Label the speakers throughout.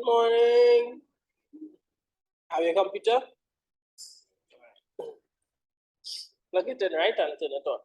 Speaker 1: Morning. Have your computer? Plug it in, right? And turn it on.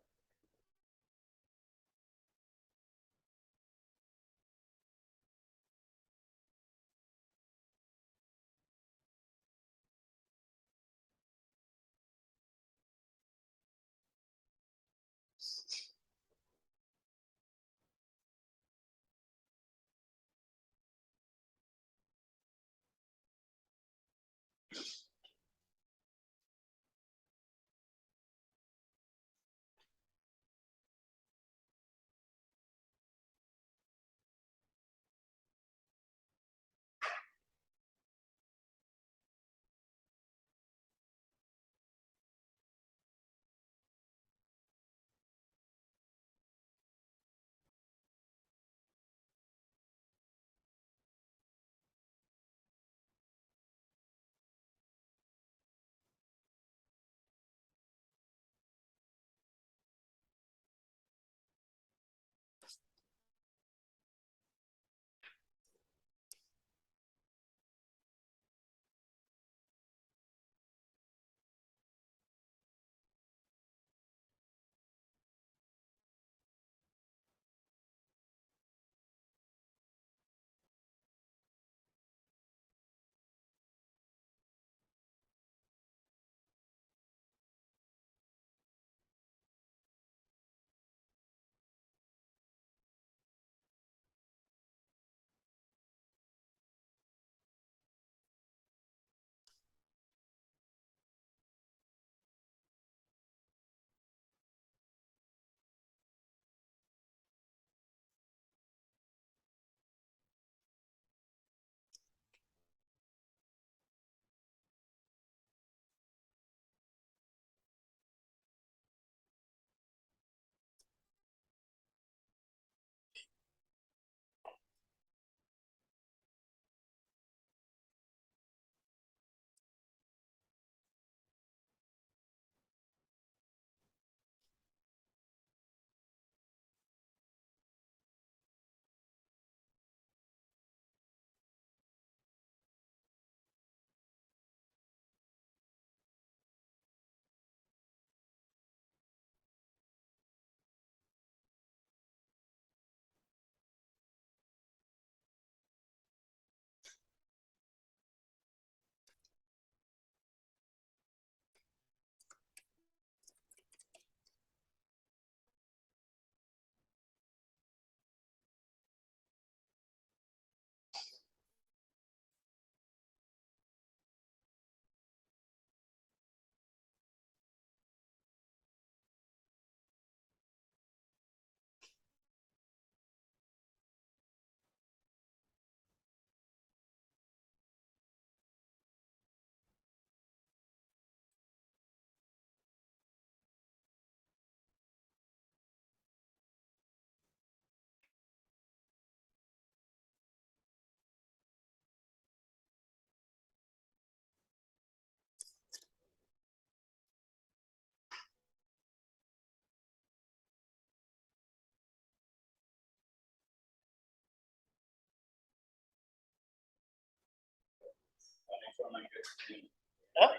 Speaker 1: Huh?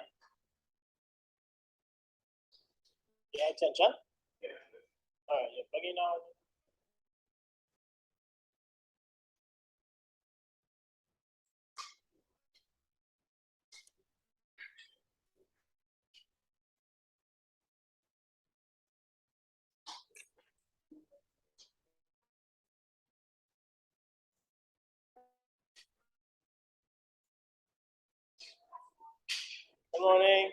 Speaker 1: Yeah, attention. All right, you're plugging out. Good morning.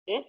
Speaker 1: Hmm?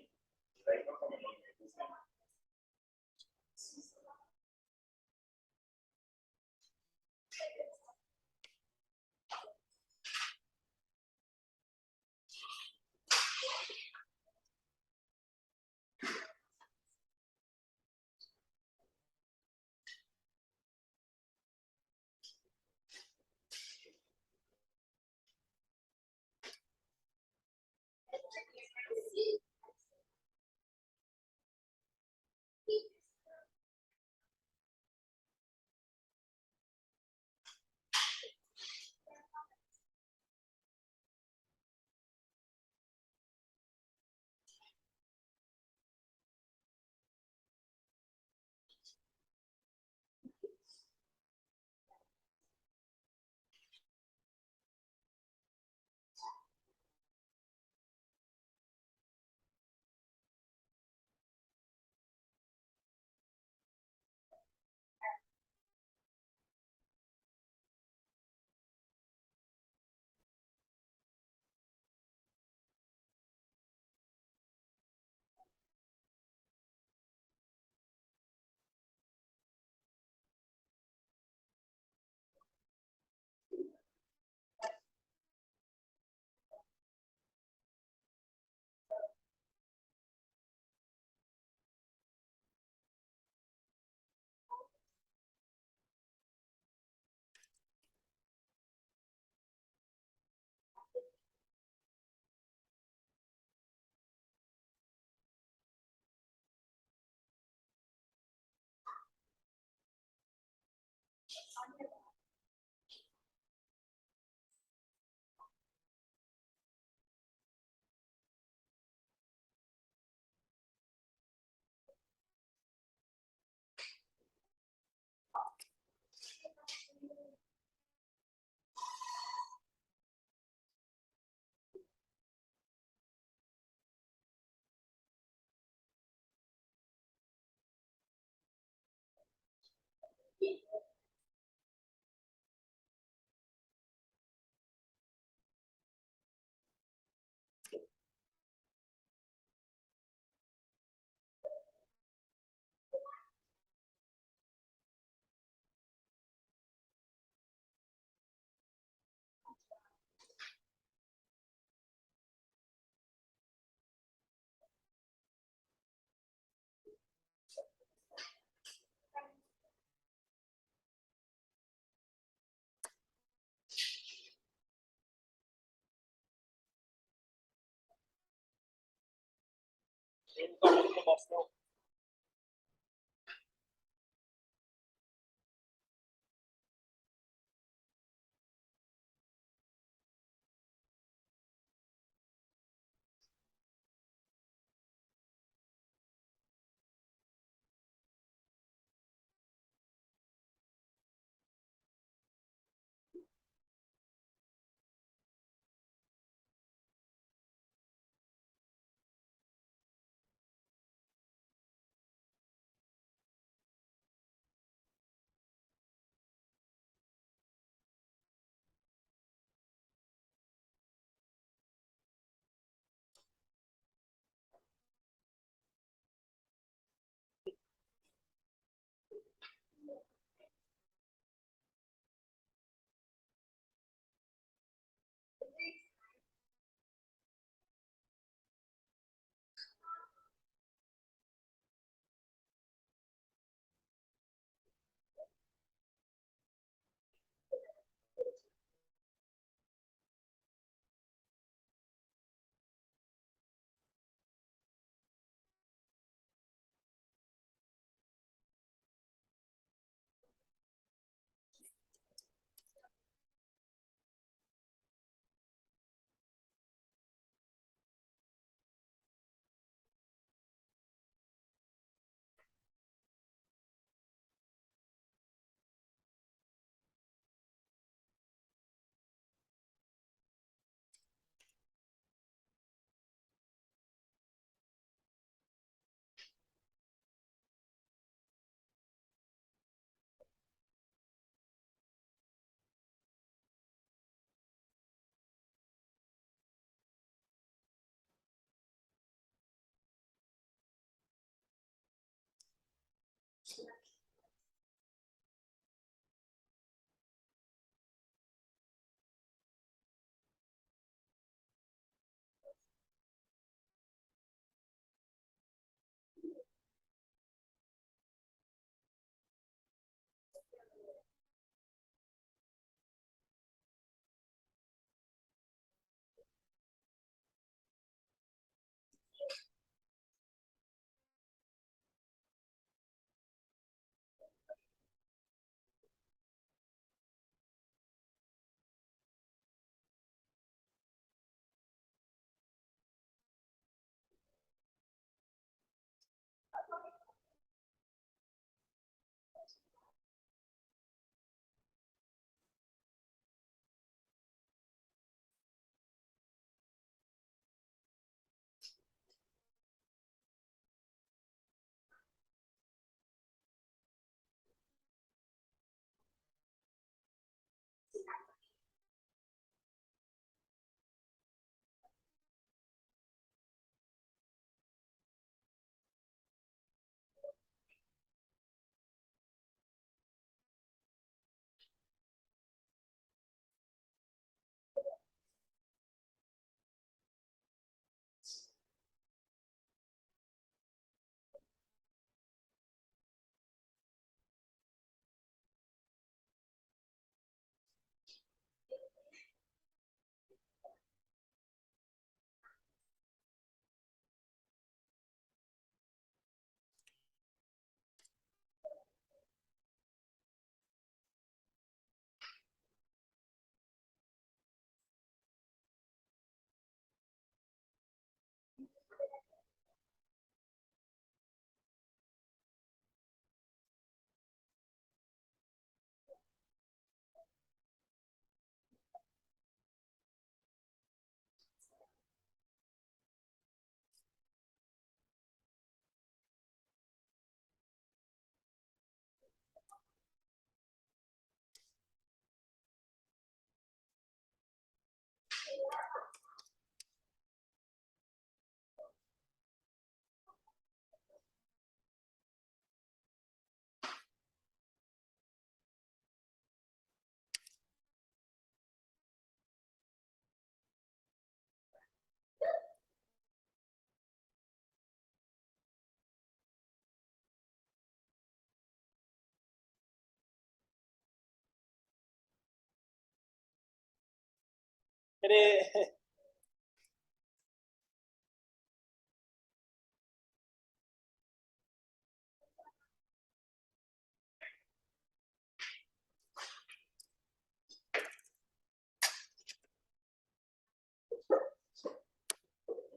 Speaker 1: Good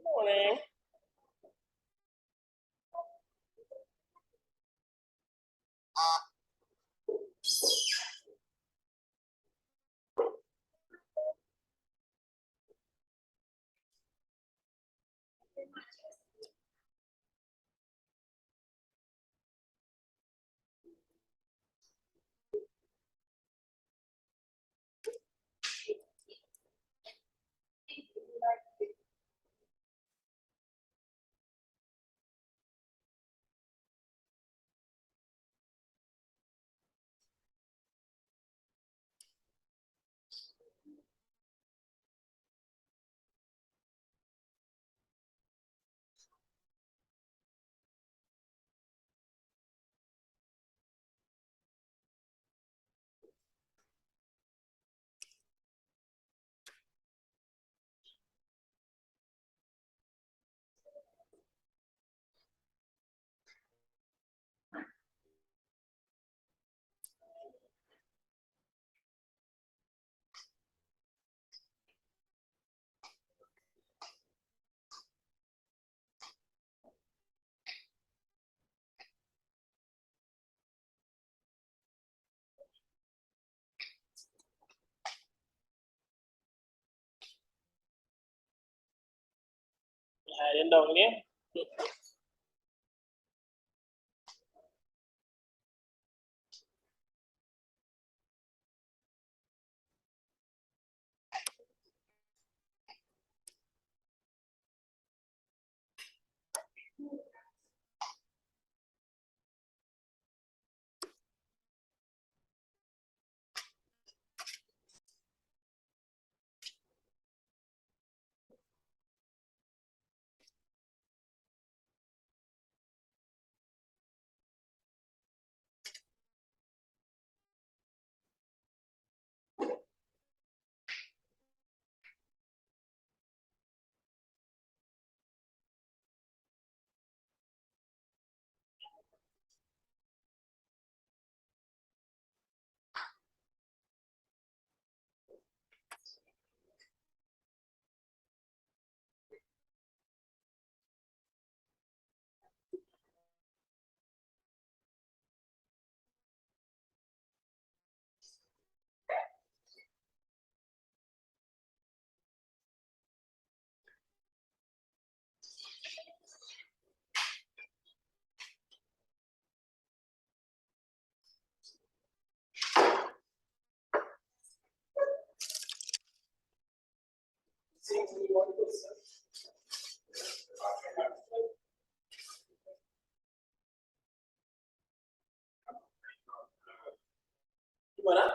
Speaker 1: morning. Hai đến đồng nhé. Gimana?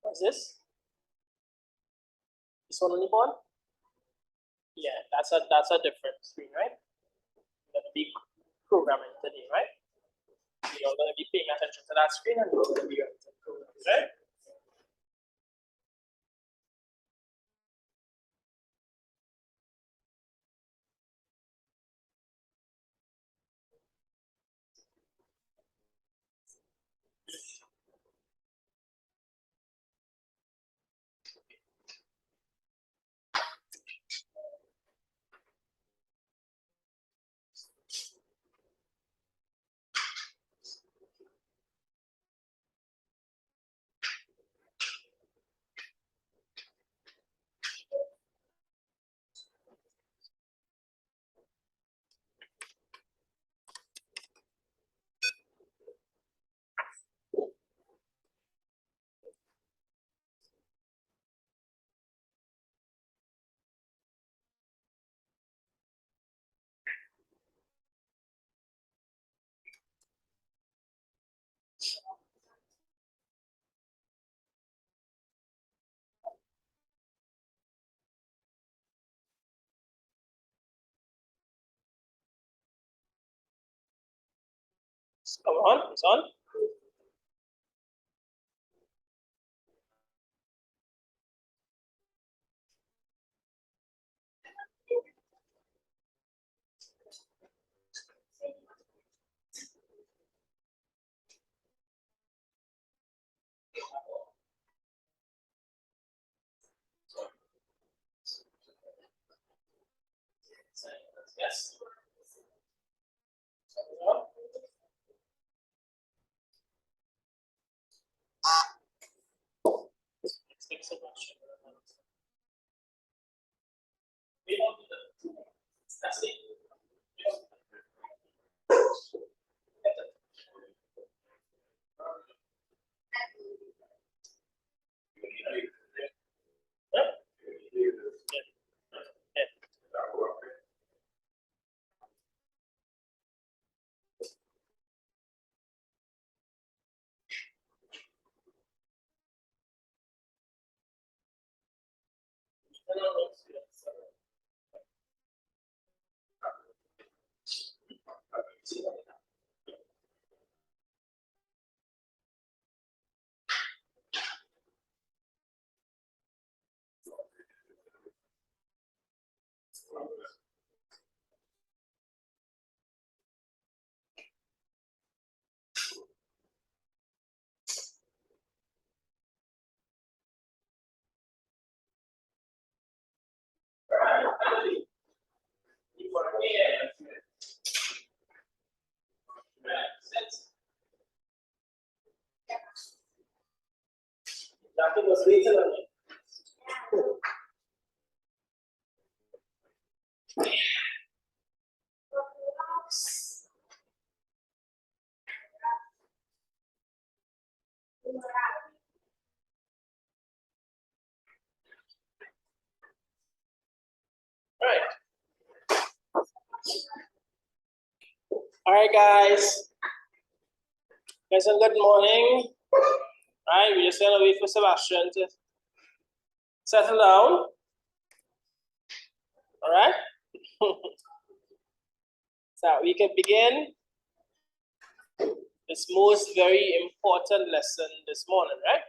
Speaker 1: What's this? This one on your board? Yeah, that's a different screen, right? You're gonna be programming today, right? You're gonna be paying attention to that screen and you're gonna be running some programs, right? Come on, it's on. Yes. Thanks so much. That's it. That was reason. All right, guys. Listen, good morning. All right, we're just gonna wait for Sebastian to settle down. All right. So we can begin this most very important lesson this morning, right?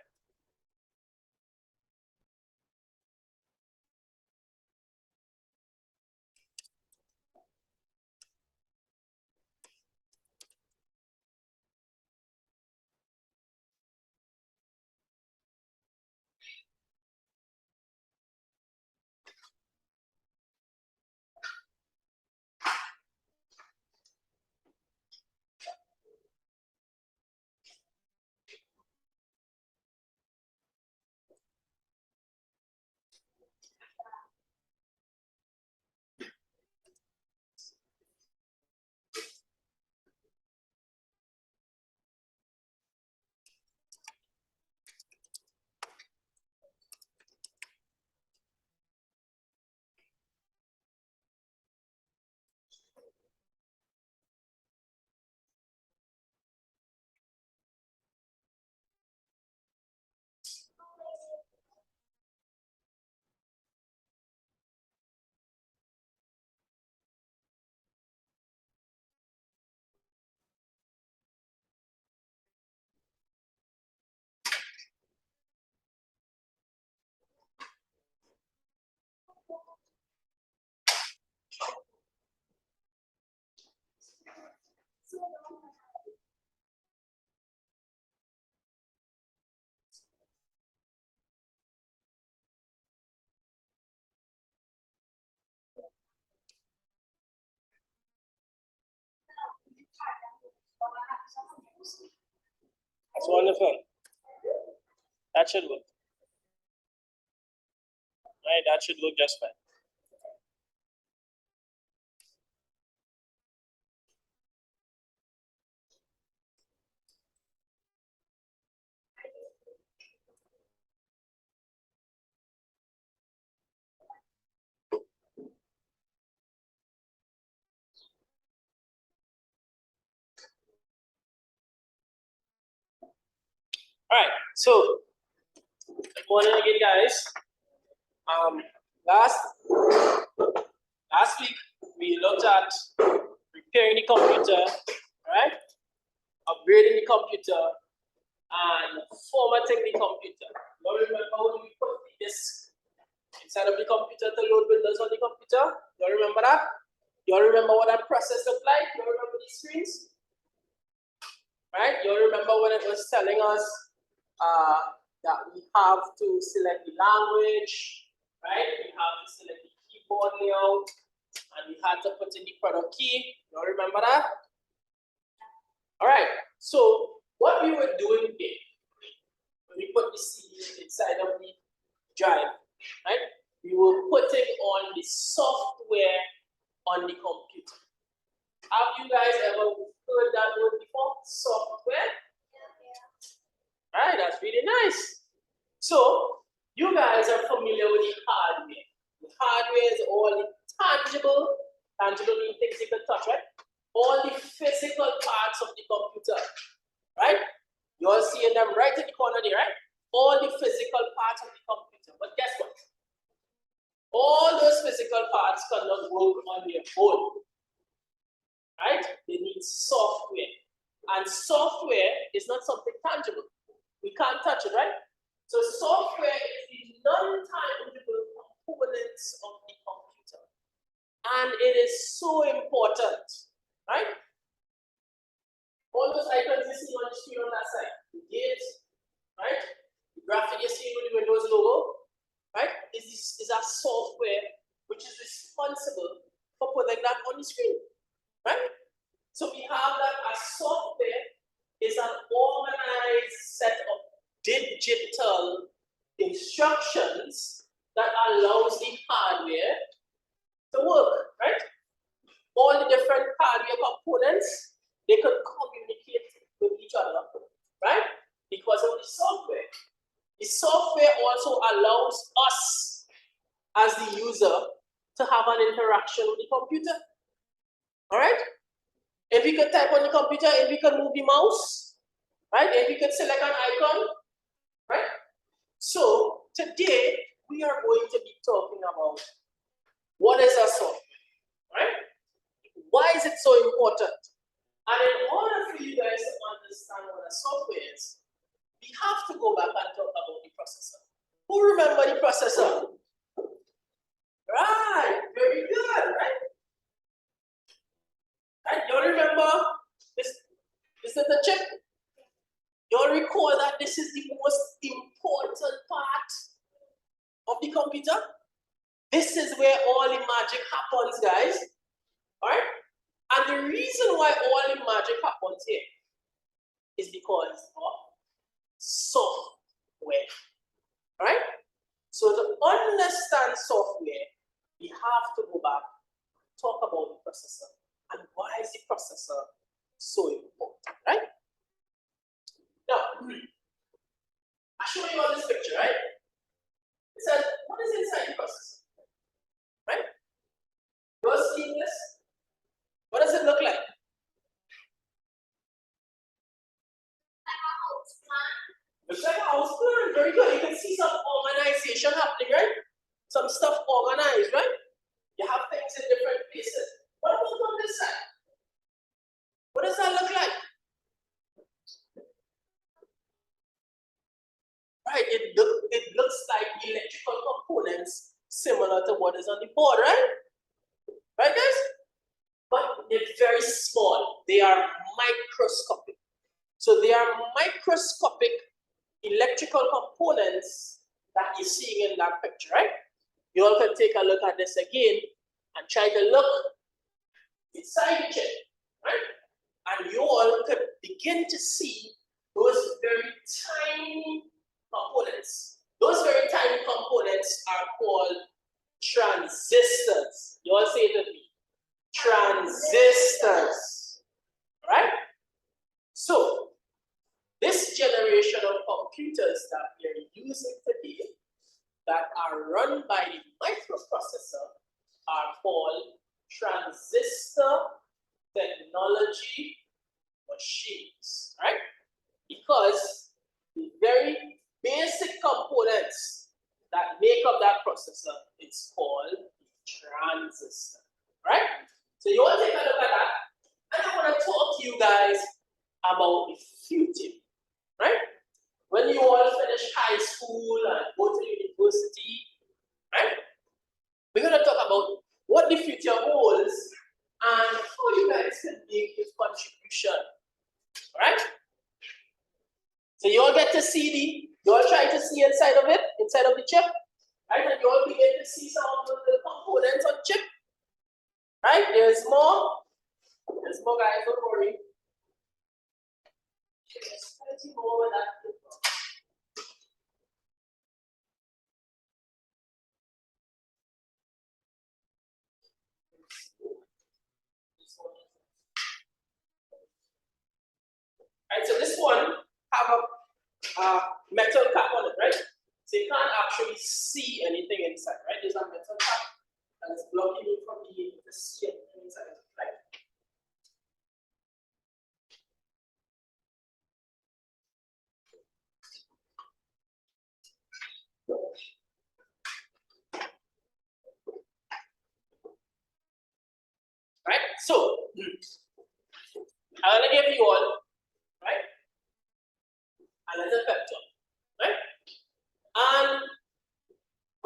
Speaker 1: That's wonderful. That should work. All right, that should work just fine. All right, so good morning again, guys. Last week we looked at repairing the computer, right? upgrading the computer and formatting the computer. You remember when we put the disk inside of the computer to load Windows on the computer? You remember that? You remember what that process looked like? You remember these screens? Right? You remember when it was telling us that we have to select the language, right? We have to select the keyboard layout, and we had to put in the product key. You remember that? All right. So what we were doing here, when we put the CD inside of the drive, right? We were putting on the software on the computer. Have you guys ever heard that word before? Software? Right, that's really nice. So, you guys are familiar with the hardware. The hardware is all the tangible means things you can touch, right? All the physical parts of the computer, right? You all seeing them right in the corner there, right? All the physical parts of the computer. But guess what? All those physical parts cannot work on their own, right? They need software. And software is not something tangible. We can't touch it, right? So software is the non-tangible components of the computer. And it is so important, right? All those icons you see on the screen on that side, the gate, right? The graphic you see with the Windows logo, right? Is a software which is responsible for putting that on the screen, right? So we have that as software is an organized set of digital instructions that allows the hardware to work, right? All the different hardware components, they could communicate with each other, right? Because of the software. The software also allows us as the user to have an interaction with the computer, all right? If we could type on the computer, if we could move the mouse, right? If we could select an icon, right? So today we are going to be talking about what is a software, right? Why is it so important? And in order for you guys to understand what a software is, we have to go back and talk about the processor. Who remember the processor? Right, very good, right? And you remember this is the chip. You'll recall that this is the most important part of the computer. This is where all the magic happens, guys. All right? And the reason why all the magic happens here is because of software. All right? So to understand software, we have to go back, talk about the processor. And why is the processor so important, right? Now, I show you on this picture, right? It says, what is inside the processor? Right? You're seeing this? What does it look like? Looks like a house plan. Very good. You can see some organization happening, right? Some stuff organized, right? You have things in different places. What about on this side? What does that look like? Right, it looks like electrical components similar to what is on the board, right? Right, guys? But they're very small. They are microscopic. So they are microscopic electrical components that you're seeing in that picture, right? You all can take a look at this again and try to look inside the chip, right? And you all could begin to see those very tiny components. Those very tiny components are called transistors. You all say it with me. Transistors, right? So, this generation of computers that we are using today that are run by the microprocessor are called transistor technology machines, right? Because the very basic components that make up that processor is called transistor, right? So you want to take a look at that, and I want to talk to you guys about about the future, right? When you all finish high school and go to university, right? We're going to talk about what the future holds and how you guys can make your contribution, right? So you all get to see you all try to see inside of it, inside of the chip, right? And you all begin to see some of the components on chip, right? There's more guys, don't worry. There's plenty more with that. Right, so this one have a metal cap on it, right? So you can't actually see anything inside, right? There's a metal cap and it's blocking you from being able to see anything inside, right? Right? So I'm gonna give you all, right? A little pep talk, right? And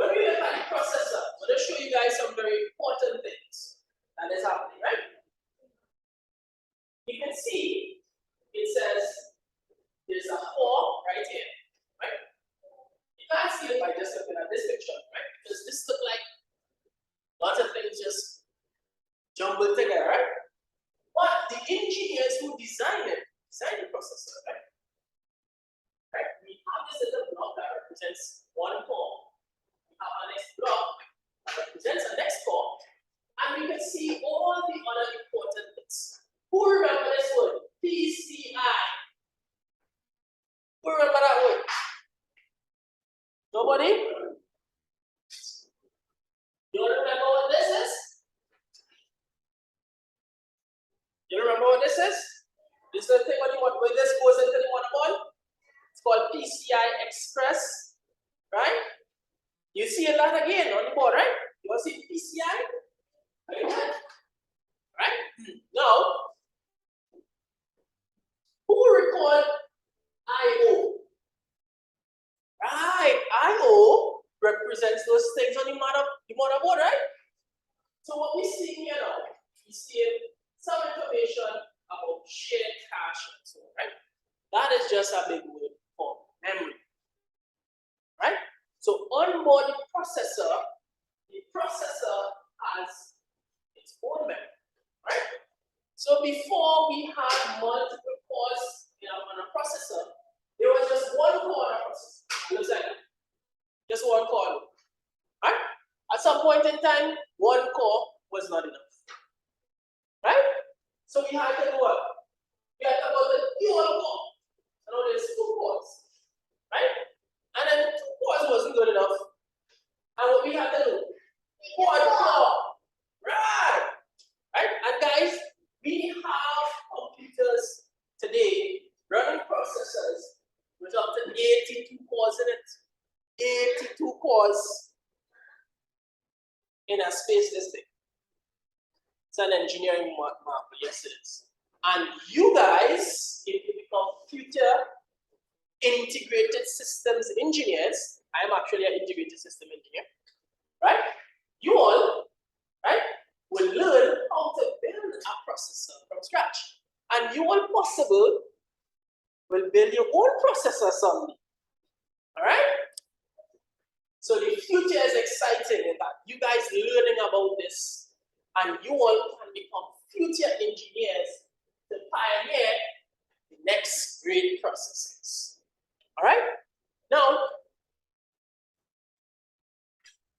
Speaker 1: when we look at the processor, I'm gonna show you guys some very important things that is happening, right? You can see it says there's a core right here, right? You can't see it by just looking at this picture, right? Because this looks like lots of things just jumbled together, right? But the engineers who designed the processor, right? Right? We have this little block that represents one core. We have our next block that represents the next core. And we can see all the other important bits. Who remember this word? PCI. Who remember that word? Nobody? You don't remember what this is? You remember what this is? This is the thing when this goes into the motherboard. It's called PCI Express, right? You see a lot again on the board, right? You want to see PCI? Again. Right? Now, who recall I/O? Right, I/O represents those things on the motherboard, right? So what we see here now, we see some information about shared cache and so on, right? That is just a big word for memory, right? So on board the processor has its own memory, right? So before we had multiple cores on a processor, there was just one core on a processor. It looks like just one core, right? At some point in time, one core was not enough, right? So we had to do what? We had to go to the dual core. So now there's two cores, right? And then two cores wasn't good enough. And what we had to do? Quad core, right? Right? And guys, we have computers today running processors with up to 82 cores in it. 82 cores in a space this big. It's an engineering marvel, yes it is. And you guys, if you become future integrated systems engineers, I am actually an integrated system engineer, right? You all, right, will learn how to build a processor from scratch. And you all possible will build your own processor someday. All right? So the future is exciting in that you guys learning about this and you all can become future engineers to pioneer the next great processors. All right? Now,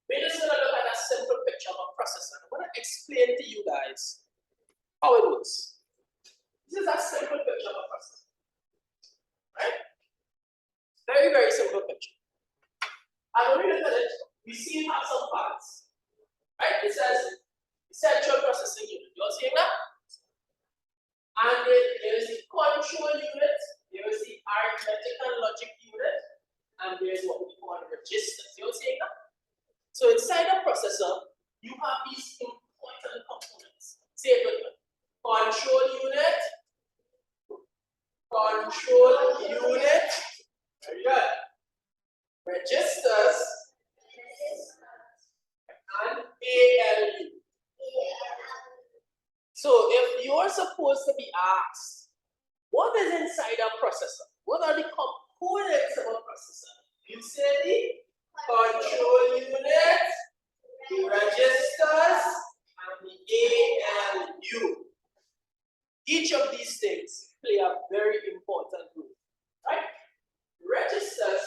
Speaker 1: we're just going to look at a simple picture of a processor. I'm going to explain to you guys how it works. This is a simple picture of a processor. Right? Very, very simple picture. And when we look at it, we see it has some parts. Right? It says central processing unit. You all seeing that? And there is the control unit, there is the arithmetic and logic unit, and there's what we call registers. You all seeing that? So inside a processor, you have these important components. Say it with me. Control unit, control unit, very good, registers, and ALU. So if you're supposed to be asked, what is inside a processor? What are the components of a processor? You say the control unit, the registers, and the ALU. Each of these things play a very important role, right? Registers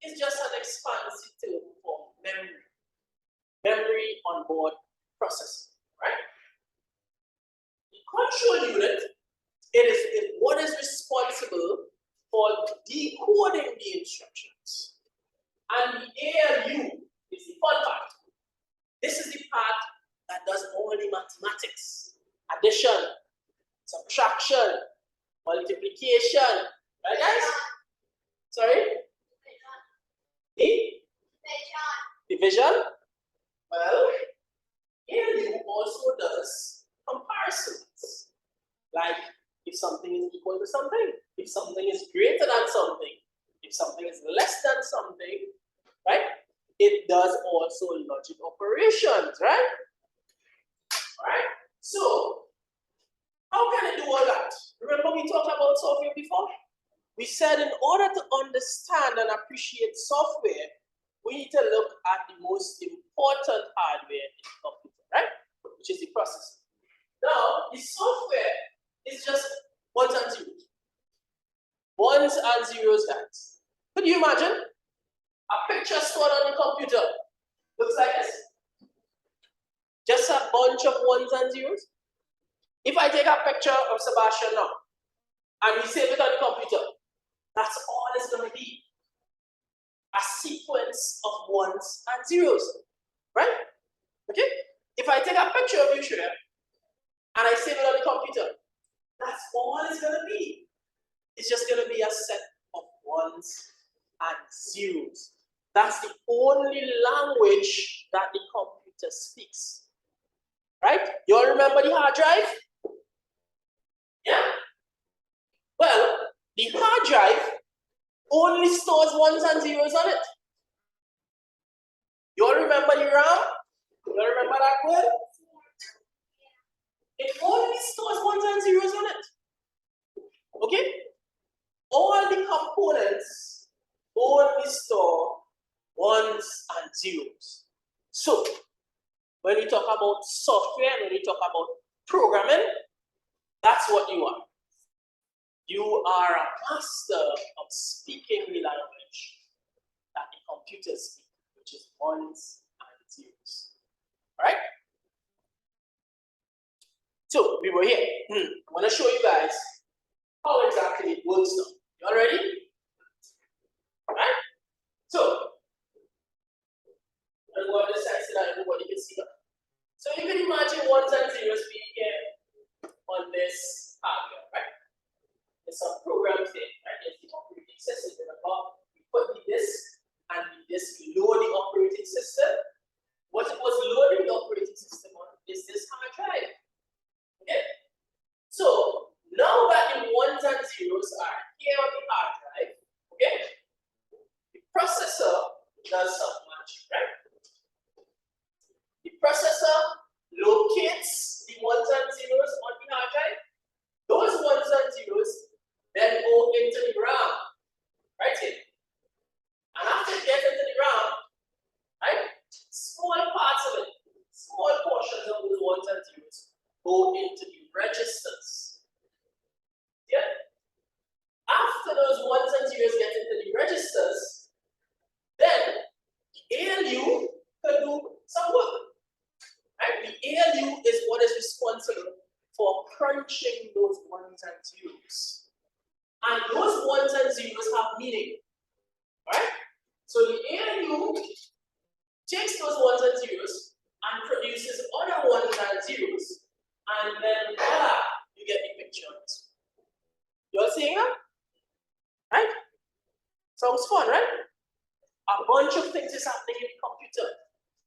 Speaker 1: is just an expansive term for memory. Memory on board processor, right? The control unit, it is what is responsible for decoding the instructions. And the ALU is the fun part. This is the part that does all the mathematics. Addition, subtraction, multiplication. Right, guys? Sorry? Division. Well, ALU also does comparisons. Like if something is equal to something, if something is greater than something, if something is less than something, right? It does also logic operations, right? Alright? So, how can it do all that? Remember we talked about software before? We said in order to understand and appreciate software, we need to look at the most important hardware in the computer, right? Which is the processor. Now, the software is just ones and zeros. Ones and zeros, guys. Could you imagine? A picture stored on the computer looks like this. Just a bunch of ones and zeros. If I take a picture of Sebastian now, and we save it on the computer, that's all it's going to be. A sequence of ones and zeros, right? Okay? If I take a picture of you here, and I save it on the computer, that's all it's going to be. It's just going to be a set of ones and zeros. That's the only language that the computer speaks. Right? You all remember the hard drive? Yeah? Well, the hard drive only stores ones and zeros on it. You all remember the RAM? You all remember that word? It only stores ones and zeros on it. Okay? All the components only store ones and zeros. So, when we talk about software, when we talk about programming, that's what you are. You are a master of speaking the language that the computers speak, which is ones and zeros. All right? So, we were here. I'm going to show you guys how exactly it works now. You all ready? All right? So, I'm going to go on this side so that everybody can see that. So, you can imagine ones and zeros being here on this hardware, right? There's some programs there, right? There's the operating system. Remember, we put the disk and the disk below the operating system. What it was loading the operating system on is this hard drive. Okay? So now that the ones and zeros are here on the hard drive, okay? The processor does some magic, right? The processor locates the ones and zeros on the hard drive. Those ones and zeros then go into the RAM, right here. And after it gets into the RAM, right, small parts of it, small portions of those ones and zeros go into the registers. Yeah? After those ones and zeros get into the registers, then the ALU can do some work. Right? The ALU is what is responsible for crunching those ones and zeros. And those ones and zeros have meaning. Right? So the ALU takes those ones and zeros and produces other ones and zeros. And then voila, you get the picture. You all seeing that? Right? Sounds fun, right? A bunch of things is happening in the computer.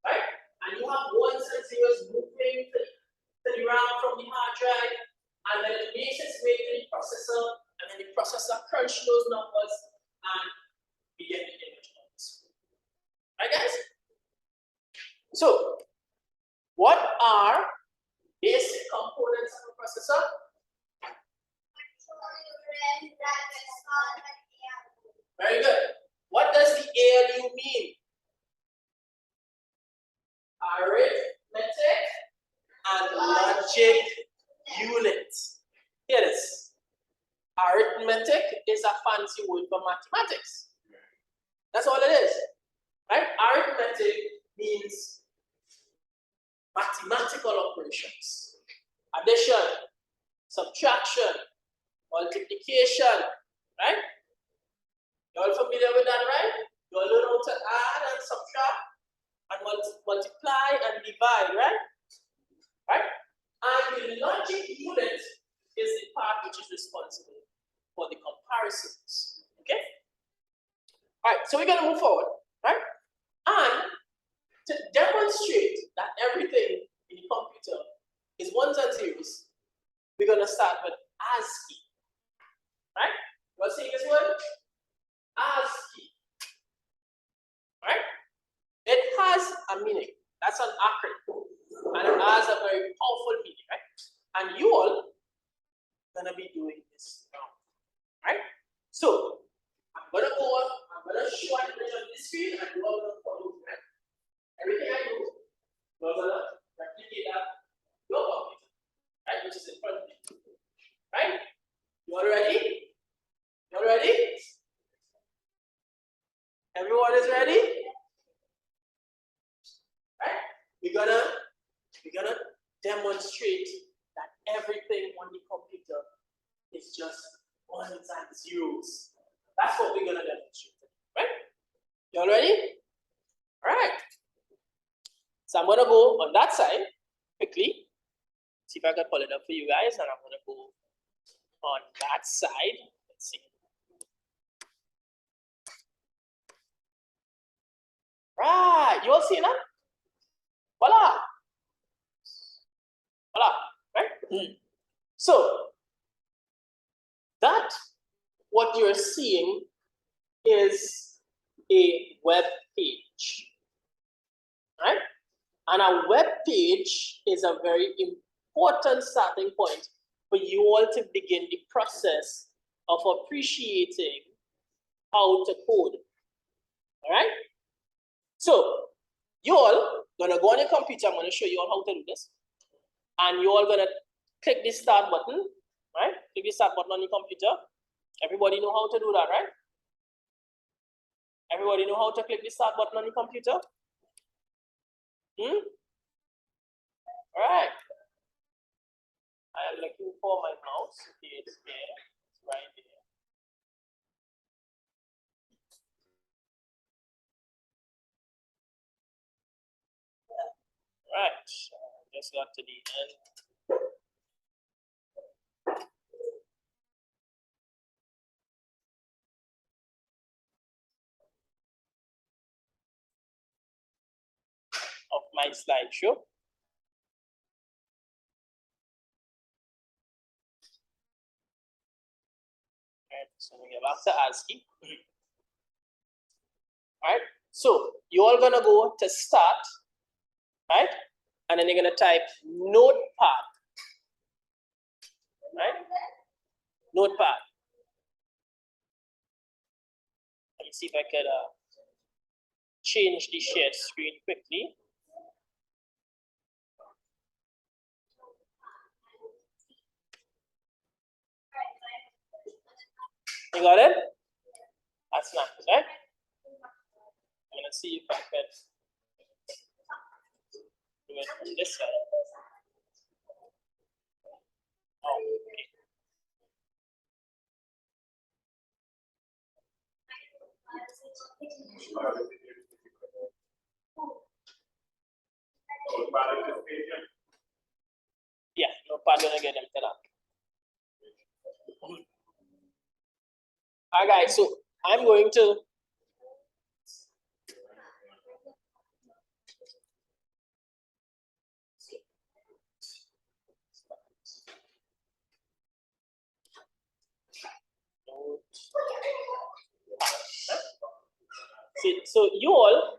Speaker 1: Right? And you have ones and zeros moving to the RAM from the hard drive, and then it makes its way to the processor, and then the processor crunch those numbers, and we get the image on the screen. Right, guys? So, what are basic components of a processor? Very good. What does the ALU mean? Arithmetic and logic unit. Here it is. Arithmetic is a fancy word for mathematics. That's all it is. Right? Arithmetic means mathematical operations. Addition, subtraction, multiplication. Right? You all familiar with that, right? You all learn how to add and subtract and multiply and divide, right? Right? And the logic unit is the part which is responsible for the comparisons. Okay? All right, so we're going to move forward, right? And to demonstrate that everything in the computer is ones and zeros, we're going to start with ASCII. Right? You all seeing this word? ASCII. Right? It has a meaning. That's an acronym. And it has a very powerful meaning, right? And you all are gonna be doing this now. Right? So I'm gonna show an image on this screen and you all gonna follow me, right? Everything I do, you're gonna replicate that your computer, right? Which is in front of you. Right? You all ready? You all ready? Everyone is ready? Right? We're gonna demonstrate that everything on the computer is just ones and zeros. That's what we're gonna demonstrate, right? You all ready? All right. So I'm gonna go on that side quickly. See if I can pull it up for you guys, and I'm gonna go on that side. Let's see. Right, you all see that? Voila! Voila, right? So, that what you're seeing is a web page, right? And a web page is a very important starting point for you all to begin the process of appreciating how to code, all right? So, you all gonna go on your computer. I'm gonna show you all how to do this. And you all gonna click the start button, right? Click the start button on your computer. Everybody know how to do that, right? Everybody know how to click the start button on your computer? All right. I am looking for my mouse. Okay, it's there. It's right there. Right. Just got to the end. Of my slideshow. Right, so we get back to ASCII. Right, so you all gonna go to start, right? And then you're gonna type notepad, right? Notepad. Let me see if I could change the share screen quickly. You got it? That's nice, right? I'm gonna see if I can do it from this side. Oh, okay. Yeah, notepad gonna get them set up. All right, guys, so I'm going to See, so you all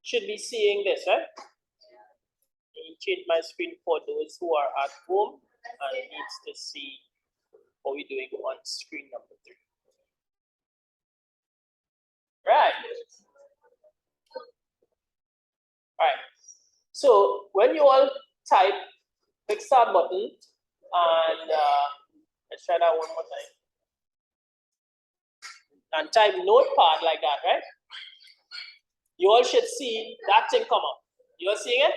Speaker 1: should be seeing this, right? Let me change my screen for those who are at home and needs to see what we're doing on screen number 3. Right. All right. So when you all type, click start button, and let's try that one more time. And type notepad like that, right? You all should see that thing come up. You all seeing it?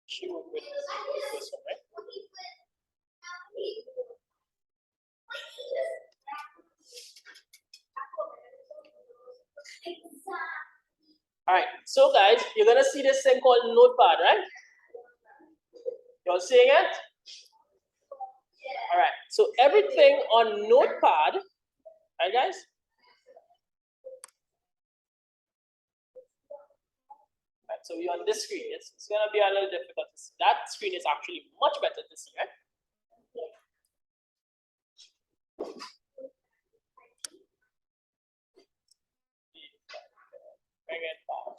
Speaker 1: She worked with this one, right? All right, so guys, you're gonna see this thing called notepad, right? You're seeing it? All right, so everything on notepad, right guys? Right, so we're on this screen. It's gonna be a little difficult to see. That screen is actually much better to see, right? Bring it back.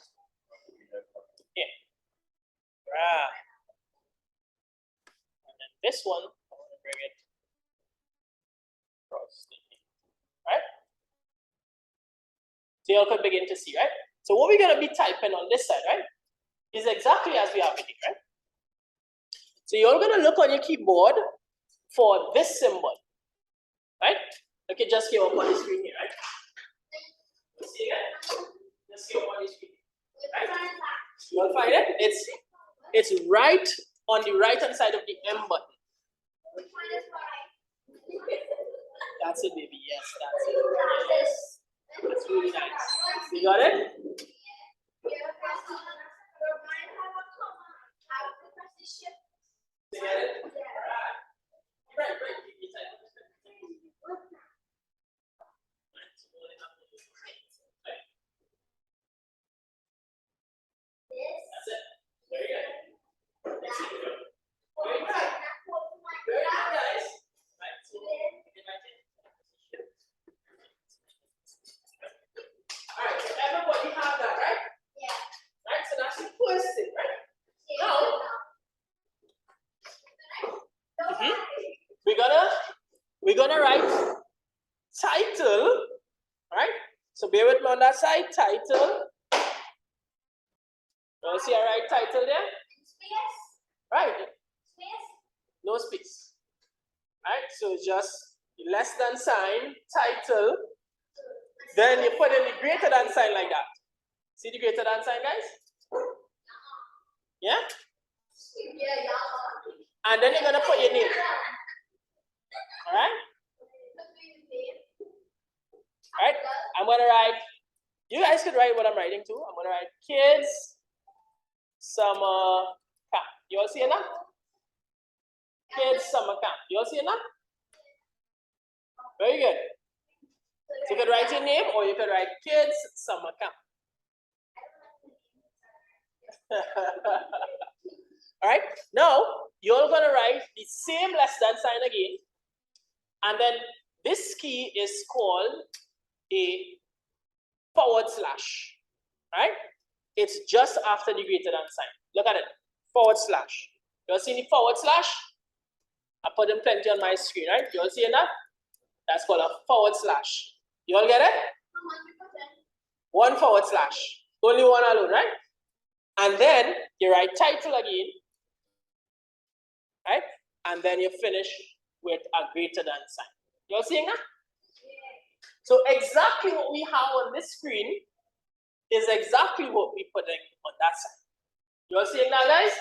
Speaker 1: Yeah. Right. And then this one, I want to bring it across the thing. Right? So you all can begin to see, right? So what we're gonna be typing on this side, right, is exactly as we have it here, right? So you're gonna look on your keyboard for this symbol, right? Okay, just came up on the screen here, right? You see it? Just came up on the screen, right? You'll find it. It's right on the right hand side of the M button. That's it, baby. Yes, that's it. Yes. That's really nice. You got it? You get it? Right. That's it. Very good. Very good. Very good, guys. Right. So, all right, so everybody have that, right? Yeah. Right, so that's the first thing, right? Now, we're gonna write title, right? So bear with me on that side, title. You see I write title there? Space. Right. Space. No space. Right, so just less than sign, title. Then you put in the greater than sign like that. See the greater than sign, guys? Yeah? And then you're gonna put your name. Alright? Alright, I'm gonna write, you guys could write what I'm writing too. I'm gonna write kids summer camp. You all see it now? Kids summer camp. You all see it now? Very good. So you could write your name or you could write kids summer camp. All right, now you're gonna write the same less than sign again, and then this key is called a forward slash. Right? It's just after the greater than sign. Look at it, forward slash. You all see the forward slash? I put them plenty on my screen, right? You all see that? That's called a forward slash. You all get it? One forward slash. Only one alone, right? And then you write title again, right? And then you finish with a greater than sign. You all seeing that? So exactly what we have on this screen is exactly what we're putting on that side. You all seeing that, guys?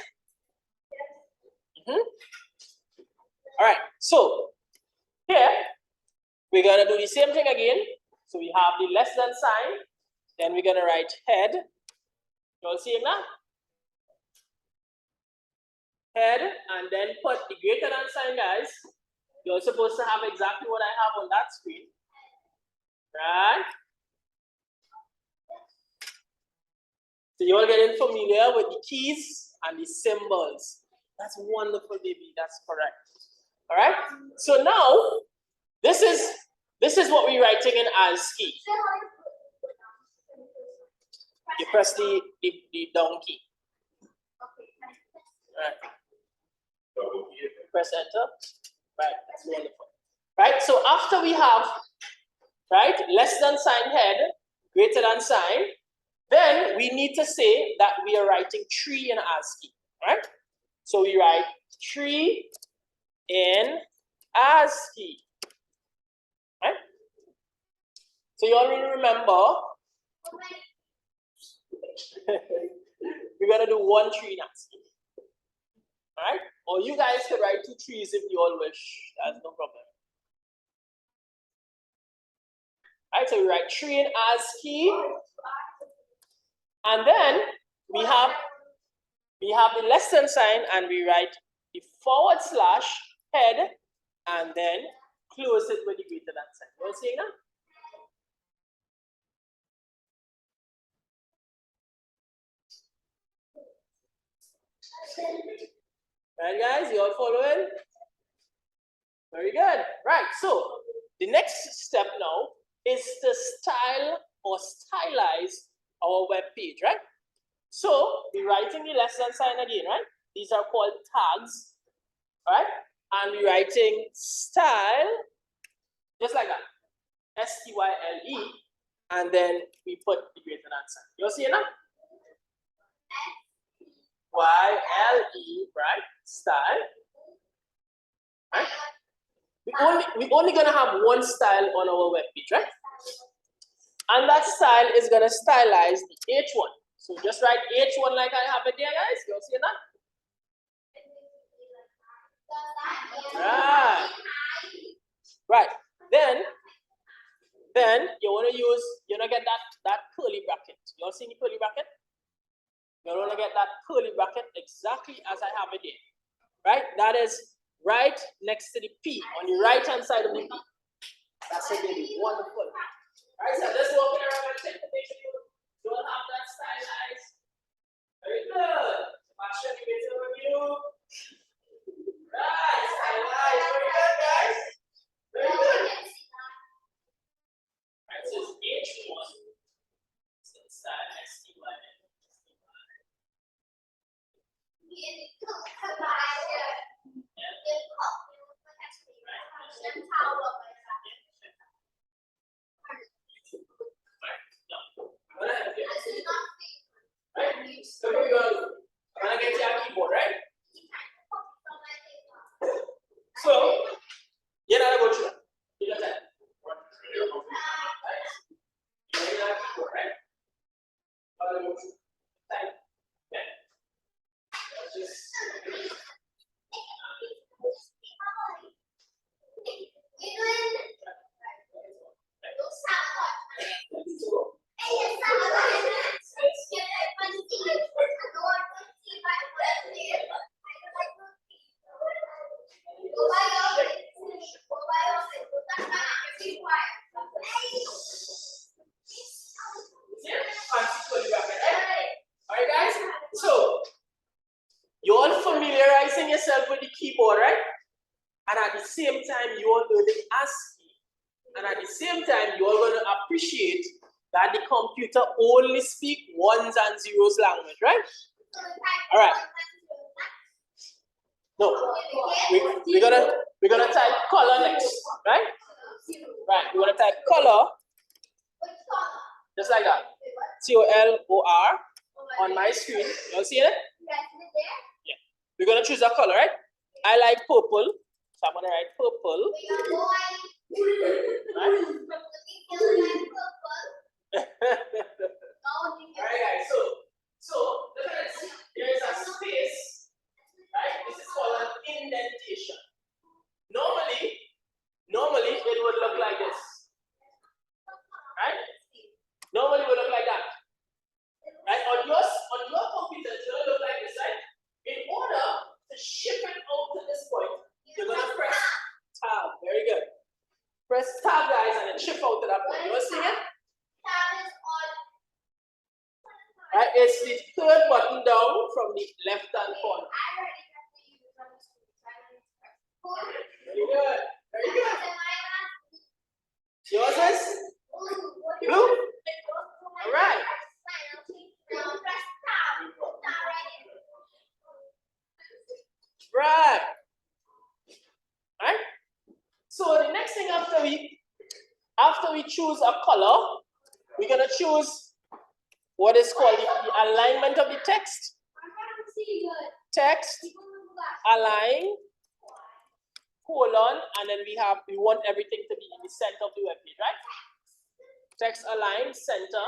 Speaker 1: All right, so here we're gonna do the same thing again. So we have the less than sign, then we're gonna write head. You all seeing that? head, and then put the greater than sign, guys. You're supposed to have exactly what I have on that screen, right? So you're getting familiar with the keys and the symbols. That's wonderful, baby. That's correct. All right. So now this is what we're writing in ASCII. You press the down key. Right. Press enter. Right. That's wonderful. Right. So after we have less than sign head, greater than sign, then we need to say that we are writing 3 in ASCII. Right. So we write 3 in ASCII. Right? So you already remember. We're gonna do 1 3 in ASCII. Alright? Or you guys could write 2 3s if you all wish. That's no problem. Alright, so we write 3 in ASCII. And then we have the less than sign, and we write the / head, and then close it with the greater than sign. You all seeing that? Right, guys, you all following? Very good. Right, so the next step now is to style or stylize our web page, right? So we're writing the less than sign again, right? These are called tags, right? And we're writing style, just like that, STYLE, and then we put the greater than sign. You all see it now? YLE, right? Style. Right? We're only gonna have one style on our web page, right? And that style is gonna stylize the H1. So just write H1 like I have it there, guys. You all see that? Right. Right. Then you wanna get that curly bracket. You all see the curly bracket? You want to get that curly bracket exactly as I have it here, right? That is right next to the P, on the right hand side of the P. That's it, baby. Wonderful. All right, so let's walk around and check to make sure you all have that stylized. Very good. Fashion is over you. Right, stylized. Very good, guys. Very good. All right, so it's H1. So it's STY. So we're gonna get your keyboard, right? So you're not about to. You got that. You're not keyboard, right? Alright guys, so you're all familiarizing yourself with the keyboard, right? And at the same time, you're learning ASCII. And at the same time, you're going to appreciate that the computer only speaks ones and zeros language, right? All right. No, we're gonna type color next, right? Right, we're gonna type color, just like that. COLOR on my screen. You all see it? Yeah. We're gonna choose a color, right? I like purple, so I'm gonna write purple. Right? Alright guys, so look at this. There is a space, right? This is called an indentation. Normally it would look like this. Right? Normally it would look like that. Right? On your computer, it's gonna look like this, right? In order to is the third button down from the left-hand corner. Very good. Very good. Yours is blue. All right. Right. Right. So the next thing after we choose a color, we're gonna choose what is called the alignment of the text. Text, align, colon, and then we want everything to be in the center of the web page, right? Text align, center.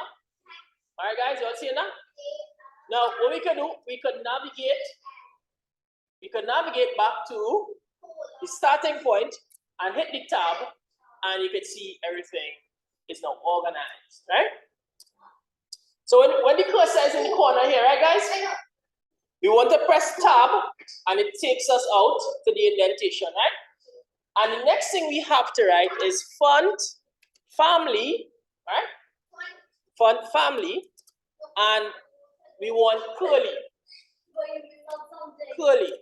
Speaker 1: All right, guys, you all see it now? Now, what we can do, we could navigate back to the starting point and hit the tab, and you can see everything is now organized, right? So when the cursor is in the corner here, right, guys? We want to press tab, and it takes us out to the indentation, right? And the next thing we have to write is font family, right? Font family, and we want curly. Curly.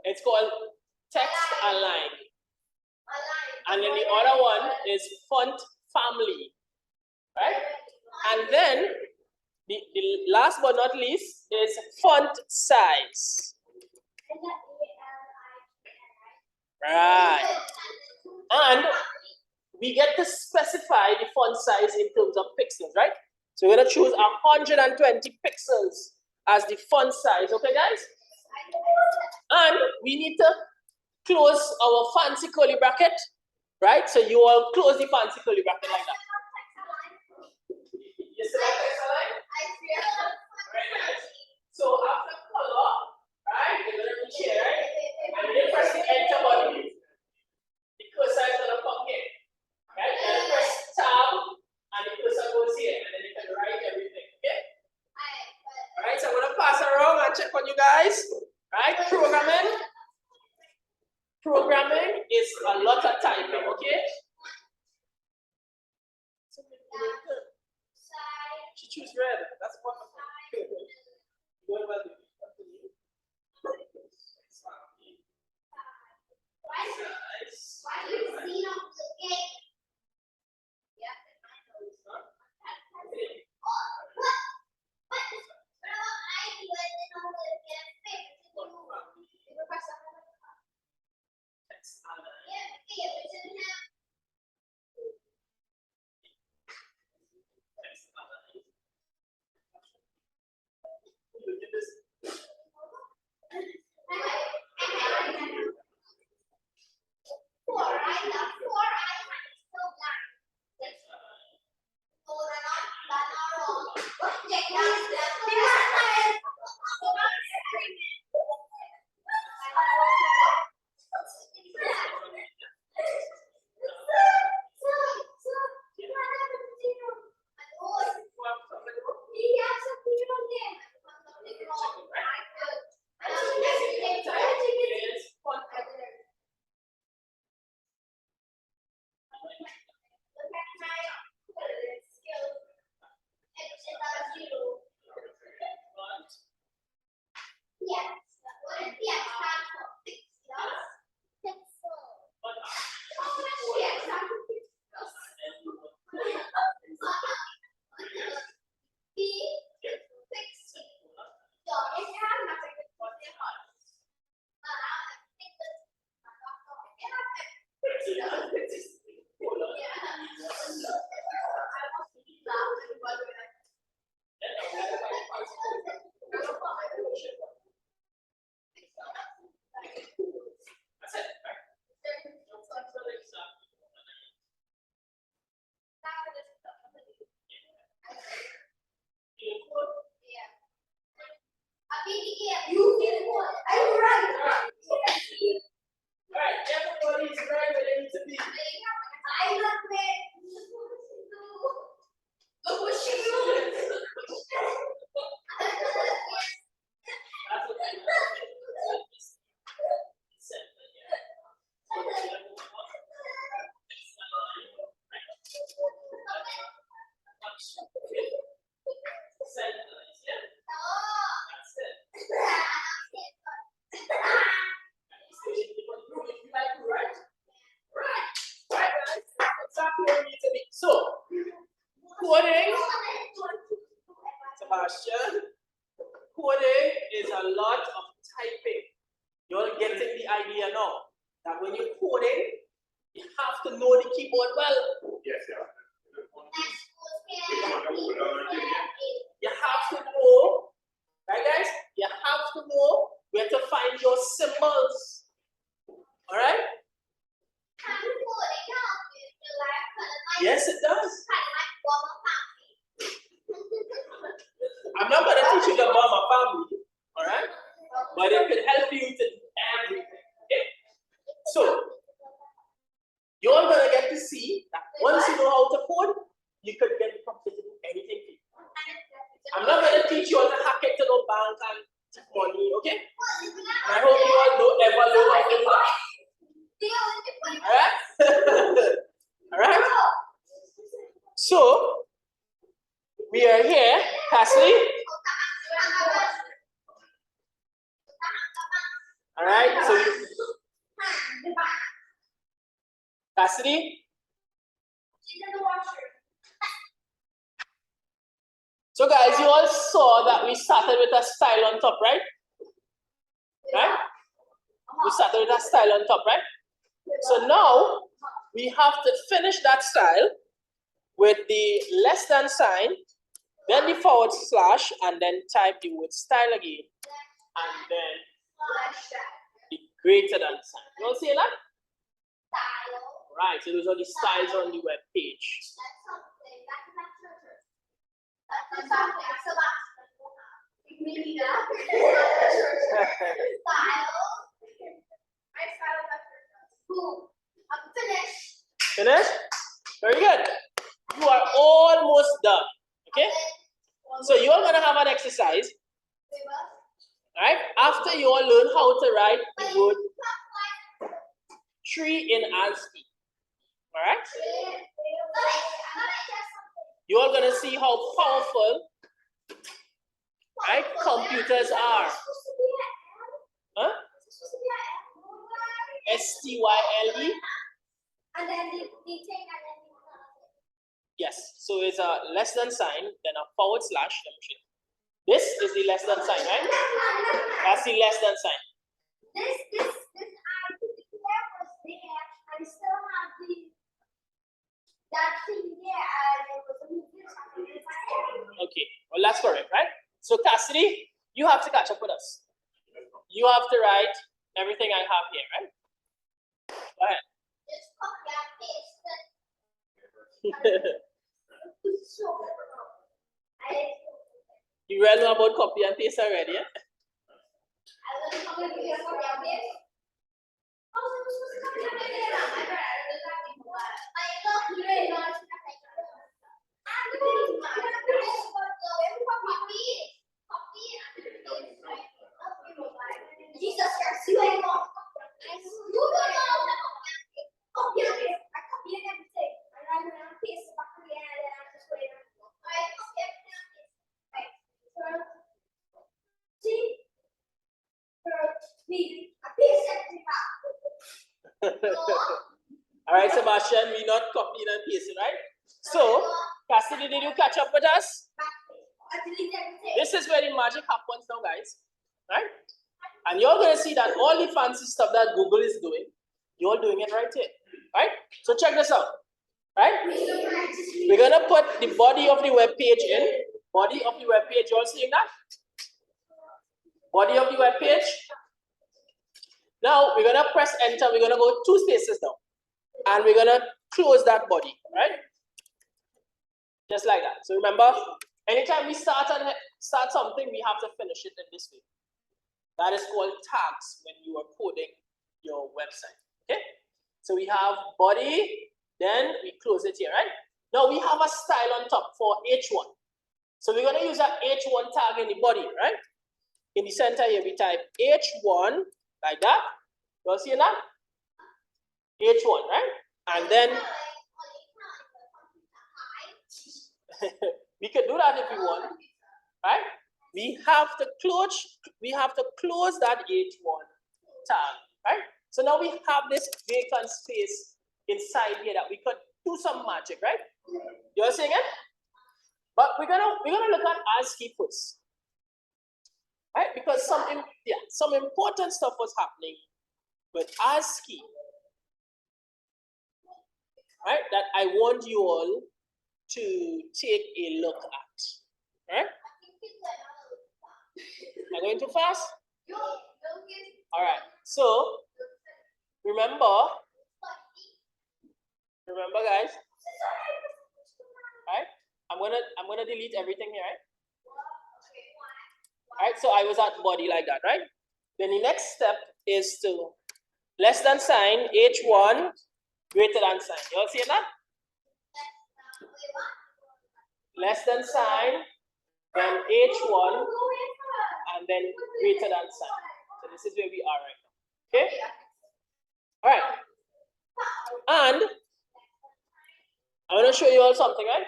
Speaker 1: It's called text align. And then the other one is font family, right? And then the last but not least is font size. Right. And we get to specify the font size in terms of pixels, right? So we're going to choose 120 pixels as the font size, okay, guys? And we need to close our fancy curly bracket, right? So you all close the fancy curly bracket like that. You see that text align? Very nice. So after color, right, you're going to reach here, right? And then press the enter button. The cursor is going to come here, right? And press tab, and the cursor goes here, and then you can write everything, okay? All right, so I'm going to pass around and check on you guys. Right, programming is a lot of typing, okay? She choose red, that's wonderful. What about the Centralize, yeah? That's it. Right? Right, guys. Exactly where we need to be. So, coding, Sebastian, coding is a lot of typing. You're getting the idea now that when you're coding, you have to know the keyboard well.
Speaker 2: Yes, yeah.
Speaker 1: You have to know, right, guys? You have to know where to find your symbols. All right? Yes, it does. I'm not going to teach you about my family, all right? But it could help you to do everything. Okay? So, you're going to get to see that once you know how to code, you could get the computer to do anything. I'm not going to teach you how to hack into the bank and take money, okay? And I hope you all don't ever learn how to do that. Alright? Alright? So, we are here, Cassidy. Alright, so Cassidy. So guys, you all saw that we started with a style on top, right? Right? We started with a style on top, right? So now we have to finish that style with the less than sign, then the forward slash, and then type the word style again, and then the greater than sign. You all see that? Right, so those are the styles on the web page. Finished? Very good. You are almost done. Okay? So you are going to have an exercise. Right? After you all learn how to write the word tree in ASCII. Alright? You are going to see how powerful, right, computers are. Huh? STYLE.
Speaker 3: And then the thing and then
Speaker 1: Yes, so it's a less than sign, then a forward slash. Let me show you. This is the less than sign, right? That's the less than sign.
Speaker 3: This I put the there was there and still have that thing there and it was a movie.
Speaker 1: Okay, well that's correct, right? So Cassidy, you have to catch up with us. You have to write everything I have here, right? Go ahead.
Speaker 3: Just copy and paste it.
Speaker 1: You read about copy and paste already, yeah?
Speaker 3: Jesus Christ, you ain't wrong. You don't know. Copy and paste. I copy and everything. And I'm going to paste it back again and I'm just waiting. I copy everything and paste. Right.
Speaker 1: All right, Sebastian, we're not copying and pasting, right? So, Cassidy, did you catch up with us? This is where the magic happens now, guys. Right? And you're going to see that all the fancy stuff that Google is doing, you're doing it right here. Right? So check this out. Right? We're going to put the body of the web page in. Body of the web page, you all seeing that? Body of the web page. Now we're going to press enter. We're going to go 2 spaces down. And we're going to close that body. Right? Just like that. So remember, anytime we start something, we have to finish it in this way. That is called tags when you are coding your website. Okay? So we have body, then we close it here, right? Now we have a style on top for H1. So we're going to use that H1 tag in the body, right? In the center here, we type H1 like that. You all see that? H1, right? And then we could and if we want, right? We have to close that H1 tag, right? So now we have this vacant space inside here that we could do some magic, right? You're seeing it? But we're gonna look at ASCII first, right? Because some important stuff was happening with ASCII, right? That I want you all to take a look at, right? Am I going too fast? All right. So remember, guys. Right? I'm gonna delete everything here, right? All right. So I was at body like that, right? Then the next step is to less than sign H1 greater than sign. You all see that? Less than sign, then H1, and then greater than sign. So this is where we are right now. Okay? All right. And I want to show you all something, right?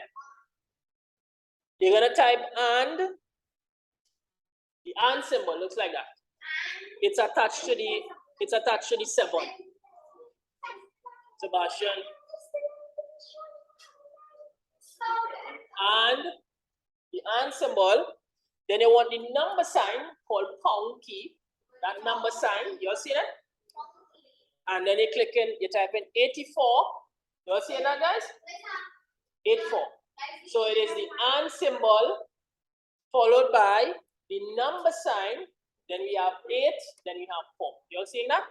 Speaker 1: You're gonna type and. The and symbol looks like that. It's attached to the 7. Sebastian. And the and symbol. Then you want the number sign called pound key. That number sign, you all see that? And then you click in, you type in 84. You all see that, guys? 84. So it is the and symbol followed by the number sign. Then we have 8. Then we have 4. You all seeing that?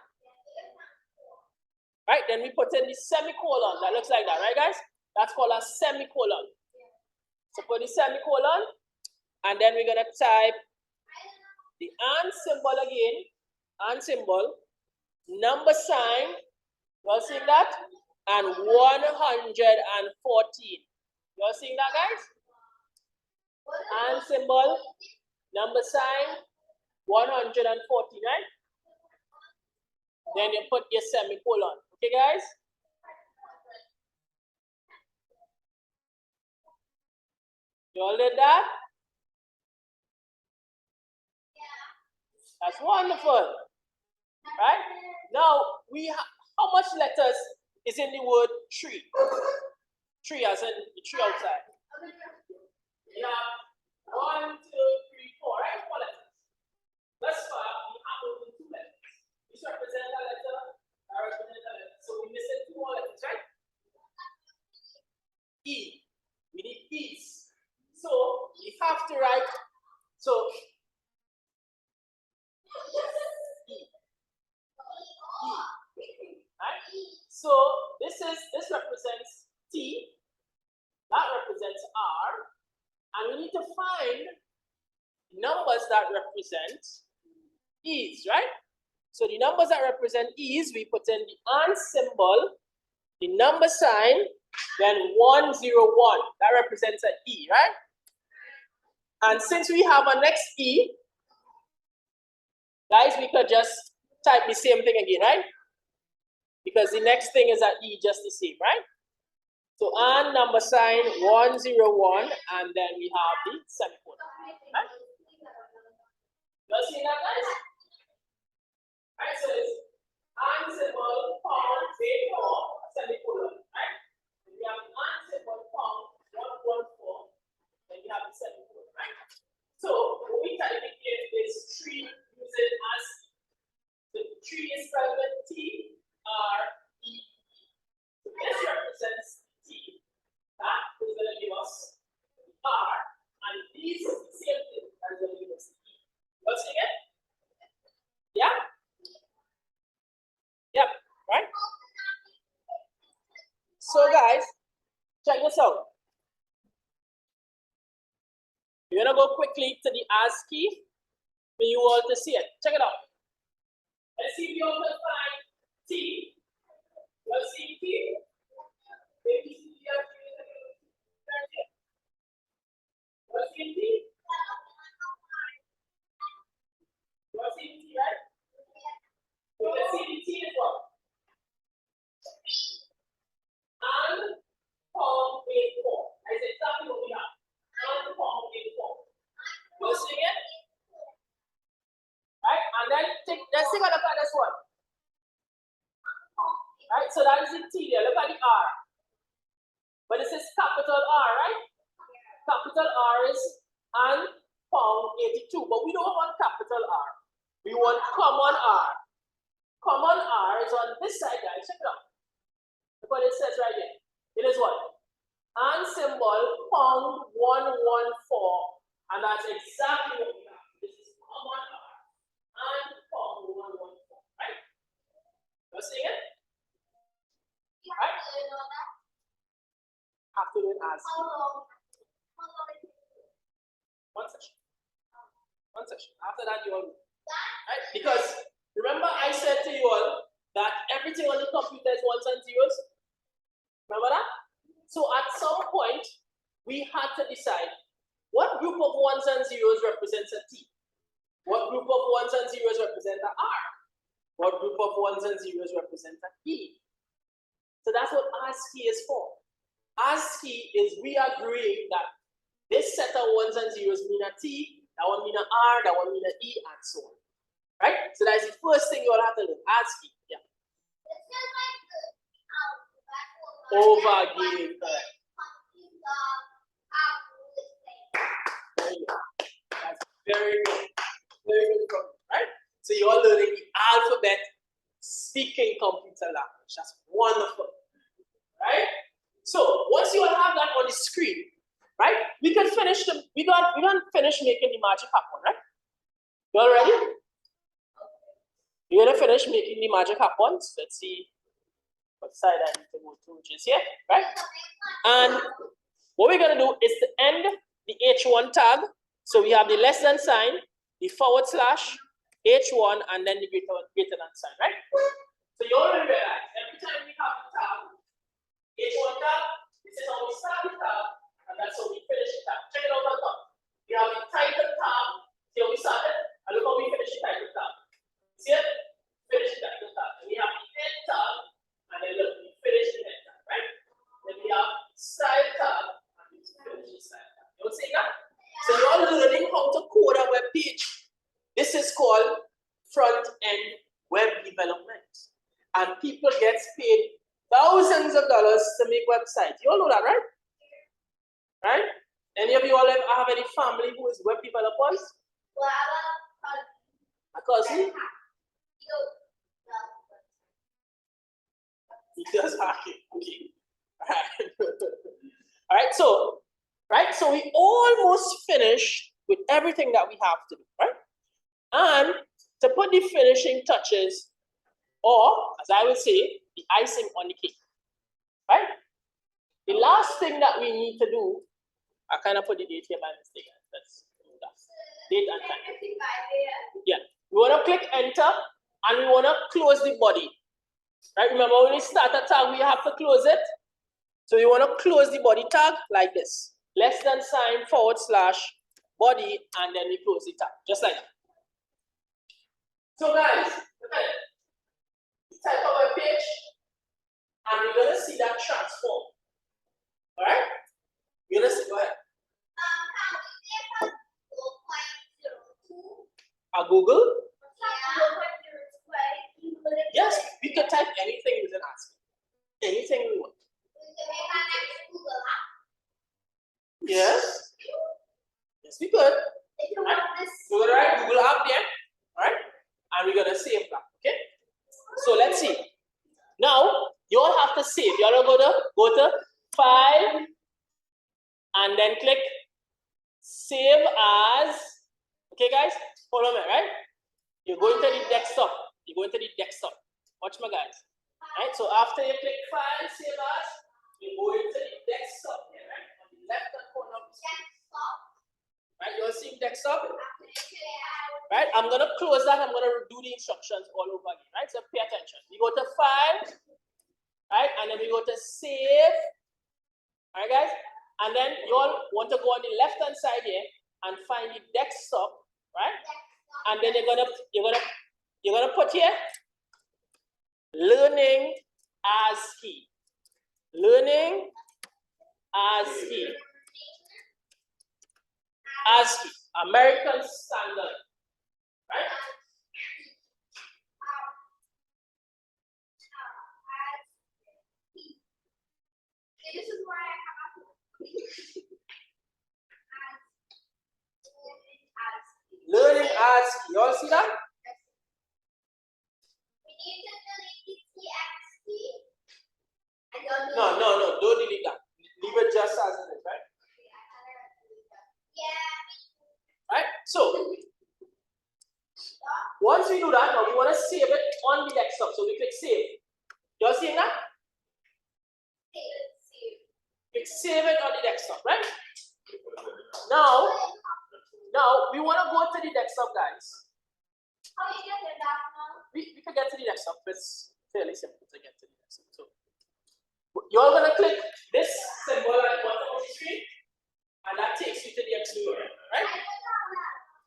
Speaker 1: Right. Then we put in the semicolon. That looks like that, right, guys? That's called a semicolon. So put the semicolon, and then we're gonna type the and symbol again. And symbol, number sign. You all seeing that? And 114. You all seeing that, guys? And symbol, number sign, 114, right? Then you put your semicolon. Okay, guys? You all did that? That's wonderful. Right? Now, how much letters is in the word tree? Tree as in the tree outside. We have 1, 2, 3, 4, right? 4 letters. Thus far, we have only 2 letters. This represents a letter, that represents a letter. So we missing 2 more letters, right? E. We need E's. So we have to write, so right? So this represents T, that represents R, and we need to find numbers that represent E's, right? So the numbers that represent E's, we put in the and symbol, the number sign, then 101. That represents an E, right? And since we have a next E, guys, we could just type the same thing again, right? Because the next thing is an E just the same, right? So and number sign 101, and then we have the semicolon. Right? You see that, guys? Right, so it's and symbol, pound, semicolon, right? We have the and symbol, pound, 114, then we have the semicolon, right? So what we type in here is tree using ASCII. The tree is spelled with T, R, E. So this represents T. That is going to give us R, and these is the same thing as going to give us E. You see it? Yeah? Yep, right? So guys, check this out. We're gonna go quickly to the ASCII for you all to see it. Check it out. Let's see if you all can find T. Let's see T. Let's see T. Let's see T, right? So let's see the T as well. And pound 84. I said exactly what we have. And pound take a look at this one. Right, so that is the T there. Look at the R. But this is capital R, right? Capital R is and pound 82. But we don't want capital R. We want common R. Common R is on this side, guys. Check it out. Look what it says right here. It is what? And symbol pound 114. And that's exactly what we have. This is common R and pound 114. Right? You're seeing it? Right? Have to do it as one session. One session. After that, you all right? Because remember, I said to you all that everything on the computer is ones and zeros. Remember that? So at some point, we had to decide what group of ones and zeros represents a T, what group of ones and zeros represent a R, what group of ones and zeros represent a E. So that's what ASCII is for. ASCII is we agreeing that this set of ones and zeros mean a T, that one mean a R, that one mean a E, and so on. Right? So that's the first thing you all have to learn. ASCII. Yeah. Overgiving. Correct. There you go. That's very good. Very good. Right? So you're all learning the alphabet speaking computer language. That's wonderful. Right? So once you all have that on the screen, right? We can finish the we don't finish making the magic happen, right? You all ready? You're gonna finish making the magic happen. So let's see what side I need to go to, which is here, right? And what we're gonna do is to end the H1 tag. So we have the less than sign, the forward slash, H1, and then the greater than sign, right? So you already realize every time we have the tag, H1 tag, this is how we start the tag, and that's how we finish the tag. Check it out on top. We have the title tag, see how we started, and look how we finish the title tag. See it? Finish the title tag. And we have the head tag, and then look, we finish the head tag, right? Then we have style tag, and we finish the style tag. You see that? So you're learning how to code a web page. This is called front-end web development. And people get paid thousands of dollars to make websites. You all know that, right? Right? Any of you all have any family who is web developers?
Speaker 3: Well,
Speaker 1: A cousin? He does hacking. Okay. All right. So we almost finished with everything that we have to do, right? And to put the finishing touches, or as I would say, the icing on the cake, right? The last thing that we need to do, I kind of put the date here by mistake. Let's do that. Date and time. Yeah. We want to click enter and we want to close the body. Right? Remember when we start a tag, we have to close it. So we want to close the body tag like this. Less than sign forward slash body, and then we close the tag. Just like that. So guys, okay. Type of a page, and we're gonna see that transform. Alright? You're gonna see, go ahead. A Google? Yes, we can type anything within ASCII. Anything we want. Yes. Yes, we could. Right? We're gonna write Google app there. Alright? And we're gonna save that. Okay? So let's see. Now you all have to save. You all go to File and then click Save As. Okay, guys, follow me, right? You're going to the desktop. You're going to the desktop. Watch my guys. Right. So after you click File, Save As, you go into the desktop here, right? On the left hand corner of the screen. Right. You're seeing desktop. Right, I'm gonna close that. I'm gonna do the instructions all over again. Right, so pay attention. We go to File, right, and then we go to Save. All right, guys, and then you all want to go on the left hand side here and find the desktop, right? And then you're gonna put here Learning ASCII. Learning ASCII. ASCII, American Standard. Right? Learning as key. You all see that?
Speaker 3: We need to delete the TXT. I
Speaker 1: No, don't delete that. Leave it just as it is, right?
Speaker 3: Yeah.
Speaker 1: Right? So, once we do that, now we want to save it on the desktop. So we click save. You all seeing that? Click save it on the desktop, right? Now we want to go to the desktop, guys.
Speaker 3: How do you get it back now?
Speaker 1: We can get to the desktop. It's fairly simple to get to the desktop. So you're gonna click this symbol at the bottom of the screen, and that takes you to the Explorer, right?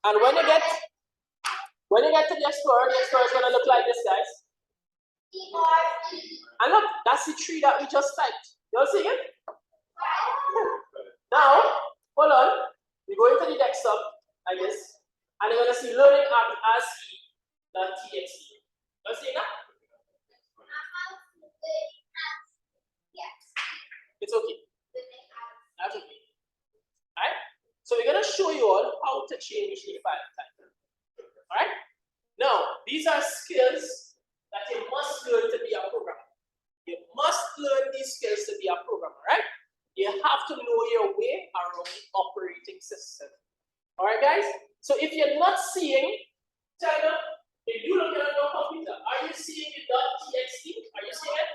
Speaker 1: And when you get to the Explorer is gonna look like this, guys. And look, that's the tree that we just typed. You all see it? Now, hold on. We go into the desktop like this, and you're gonna see learning as key.txt. You all see that? It's okay. That's okay. Alright? So we're gonna show you all how to change the file type. Alright? Now, these are skills that you must learn to be a programmer. You must learn these skills to be a programmer, right? You have to know your way around the operating system. Alright, guys? So if you're not seeing, China, if you look at your computer, are you seeing the .txt? Are you seeing it?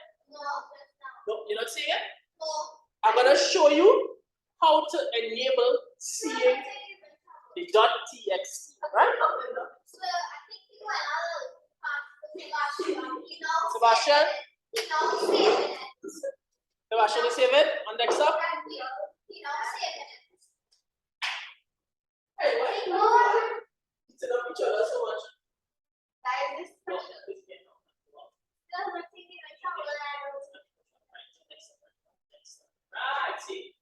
Speaker 1: No, you're not seeing it? I'm going to show you how to enable seeing the .txt, right? Sebastian? Sebastian, you save it on desktop? Hey, why are you sit up each other so much? Right, see.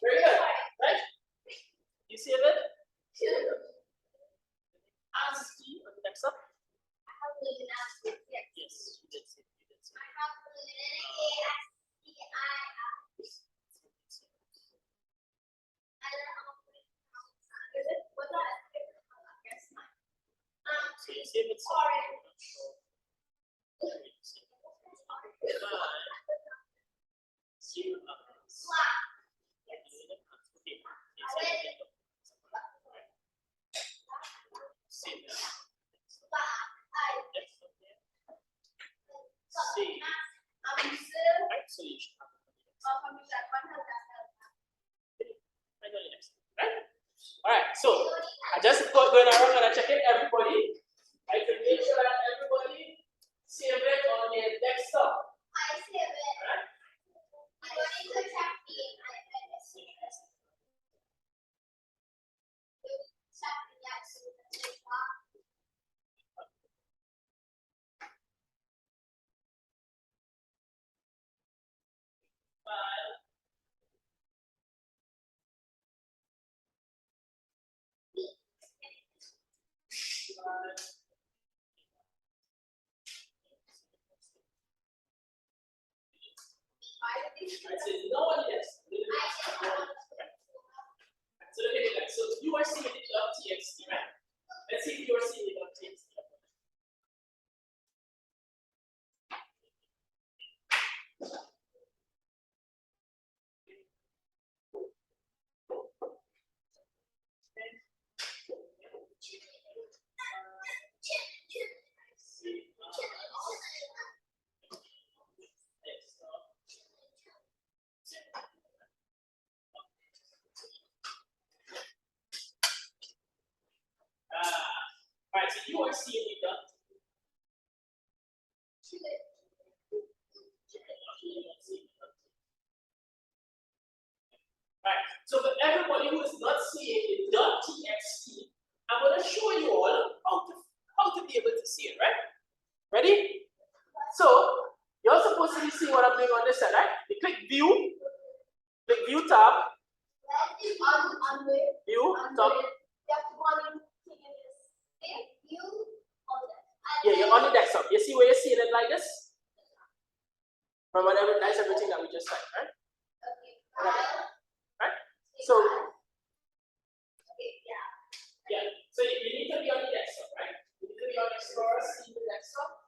Speaker 1: Very good, right? You save it? ASCII on the desktop? Yes, you did save it. So you save it. Alright, so I just going around and I check in everybody. I can make sure that everybody save it on their desktop.
Speaker 3: I save it.
Speaker 1: Right?
Speaker 3: I'm going to check the
Speaker 1: I said no one yes. So look at that. So you are seeing the .txt, right? Let's see if you are seeing the .txt. Alright, so you are seeing the dot. Alright, so for everybody who is not seeing the .txt, I'm going to show you all how to be able to see it, right? Ready? So you're supposed to be seeing what I'm doing on this side, right? You click view tab, view tab. Yeah, you're on the desktop. You see where you're seeing it like this? Remember, that's everything that we just said, right? Right? So, yeah. So you need to be on the desktop, right? You need to be on Explorer, see the desktop.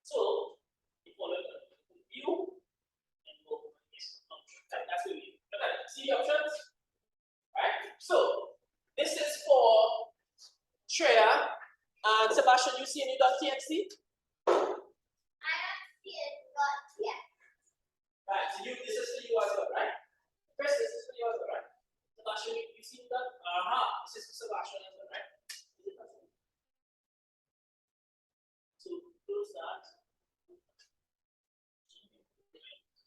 Speaker 1: So, you follow the view and go to this option. That's what we look at it. See the options? Right? So, this is for Shreya and Sebastian. You see any .txt? Right, so this is for you as well, right? Chris, this is for you as well, right? Sebastian, you see that? This is for Sebastian as well, right? So close that.